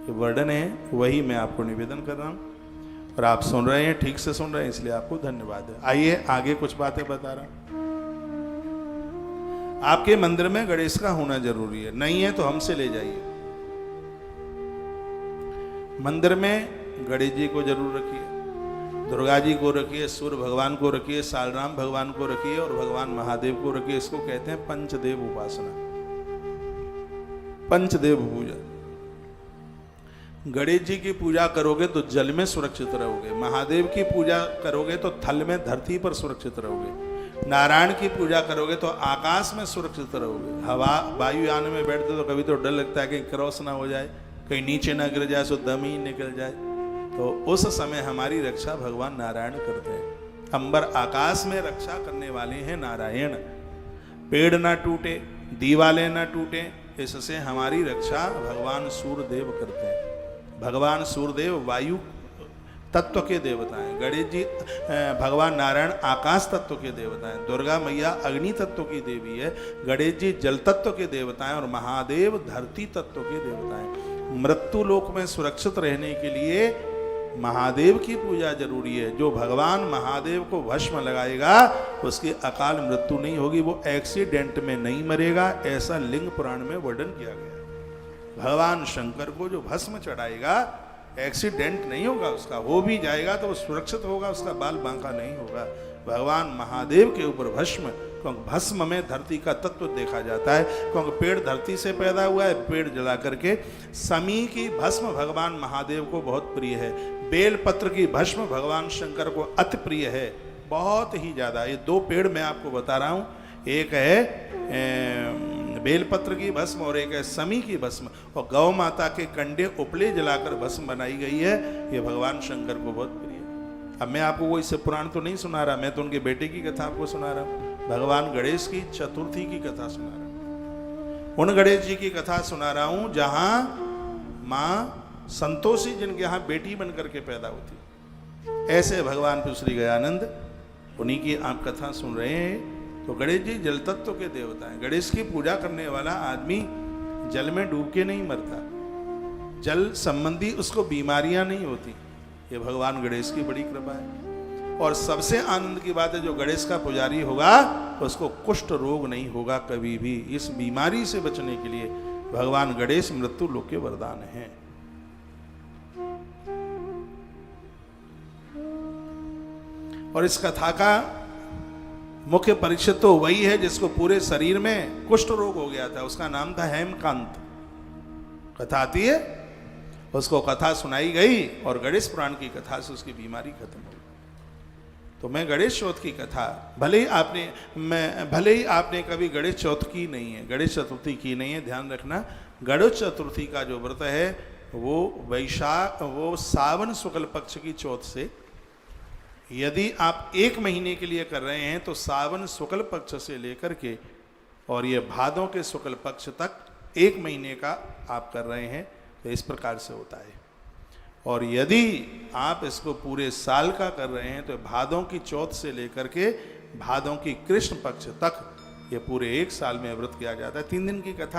ये वर्णन है, वही मैं आपको निवेदन कर रहा हूँ और आप सुन रहे हैं, ठीक से सुन रहे हैं, इसलिए आपको धन्यवाद है। आइए आगे कुछ बातें बता रहा हूँ। आपके मंदिर में गणेश का होना जरूरी है, नहीं है तो हमसे ले जाइए। मंदिर में गणेश जी को जरूर रखिए, दुर्गा जी को रखिए, सूर्य भगवान को रखिए, सालराम भगवान को रखिए और भगवान महादेव को रखिए। इसको कहते हैं पंचदेव उपासना, पंचदेव पूजा। गणेश जी की पूजा करोगे तो जल में सुरक्षित रहोगे, महादेव की पूजा करोगे तो थल में धरती पर सुरक्षित रहोगे, नारायण की पूजा करोगे तो आकाश में सुरक्षित रहोगे। हवा वायुयान में बैठते तो कभी तो डर लगता है कहीं क्रॉस ना हो जाए, कहीं नीचे ना गिर जाए, सो दम ही निकल जाए। तो उस समय हमारी रक्षा भगवान नारायण करते हैं। अंबर आकाश में रक्षा करने वाले हैं नारायण। पेड़ ना टूटे, दीवाले ना टूटे, इससे हमारी रक्षा भगवान सूर्यदेव करते हैं। भगवान सूर्यदेव वायु तत्व के देवता हैं, गणेश जी भगवान नारायण आकाश तत्व के देवता हैं, दुर्गा मैया अग्नि तत्व की देवी है, गणेश जी जल तत्व के देवता हैं और महादेव धरती तत्व के देवता हैं। मृत्यु लोक में सुरक्षित रहने के लिए महादेव की पूजा जरूरी है। जो भगवान महादेव को भस्म लगाएगा उसकी अकाल मृत्यु नहीं होगी, वो एक्सीडेंट में नहीं मरेगा, ऐसा लिंग पुराण में वर्णन किया गया। भगवान शंकर को जो भस्म चढ़ाएगा एक्सीडेंट नहीं होगा उसका, हो भी जाएगा तो वो सुरक्षित होगा, उसका बाल बांका नहीं होगा। भगवान महादेव के ऊपर भस्म, क्योंकि भस्म में धरती का तत्व देखा जाता है, क्योंकि पेड़ धरती से पैदा हुआ है, पेड़ जला करके। समी की भस्म भगवान महादेव को बहुत प्रिय है, बेल पत्र की भस्म भगवान शंकर को अति प्रिय है, बहुत ही ज्यादा। ये दो पेड़ मैं आपको बता रहा हूँ, एक है बेलपत्र की भस्म और एक है समी की भस्म, और गौ माता के कंडे उपले जलाकर भस्म बनाई गई है, ये भगवान शंकर को बहुत प्रिय है। अब मैं आपको वो इससे पुराण तो नहीं सुना रहा, मैं तो उनके बेटे की कथा आपको सुना रहा हूँ, भगवान गणेश की चतुर्थी की कथा सुना रहा हूँ। उन गणेश जी की कथा सुना रहा हूँ जहाँ माँ संतोषी जिनके यहाँ बेटी बन करके पैदा होती, ऐसे भगवान प्रभु श्री गयानंद उन्हीं की आप कथा सुन रहे हैं। तो गणेश जी जल तत्व के देवता हैं। गणेश की पूजा करने वाला आदमी जल में डूब के नहीं मरता, जल संबंधी उसको बीमारियां नहीं होती। ये भगवान गणेश की बड़ी कृपा है। और सबसे आनंद की बात है, जो गणेश का पुजारी होगा तो उसको कुष्ठ रोग नहीं होगा कभी भी। इस बीमारी से बचने के लिए भगवान गणेश मृत्यु लोक के वरदान हैं। और इस कथा का मुख्य परीक्षित तो वही है जिसको पूरे शरीर में कुष्ठ रोग हो गया था, उसका नाम था हेमकांत। कथा आती है, उसको कथा सुनाई गई और गणेश पुराण की कथा से उसकी बीमारी खत्म हो गई। तो मैं गणेश चौथ की कथा, भले ही आपने कभी गणेश चौथ की नहीं है, गणेश चतुर्थी की नहीं है, ध्यान रखना गणेश चतुर्थी का जो व्रत है वो सावन शुक्ल पक्ष की चौथ से, यदि आप 1 महीने के लिए कर रहे हैं तो सावन शुक्ल पक्ष से लेकर के और ये भादों के शुक्ल पक्ष तक 1 महीने का आप कर रहे हैं, तो इस प्रकार से होता है। और यदि आप इसको पूरे साल का कर रहे हैं तो भादों की चौथ से लेकर के भादों की कृष्ण पक्ष तक ये पूरे 1 साल में व्रत किया जाता है। 3 दिन की कथा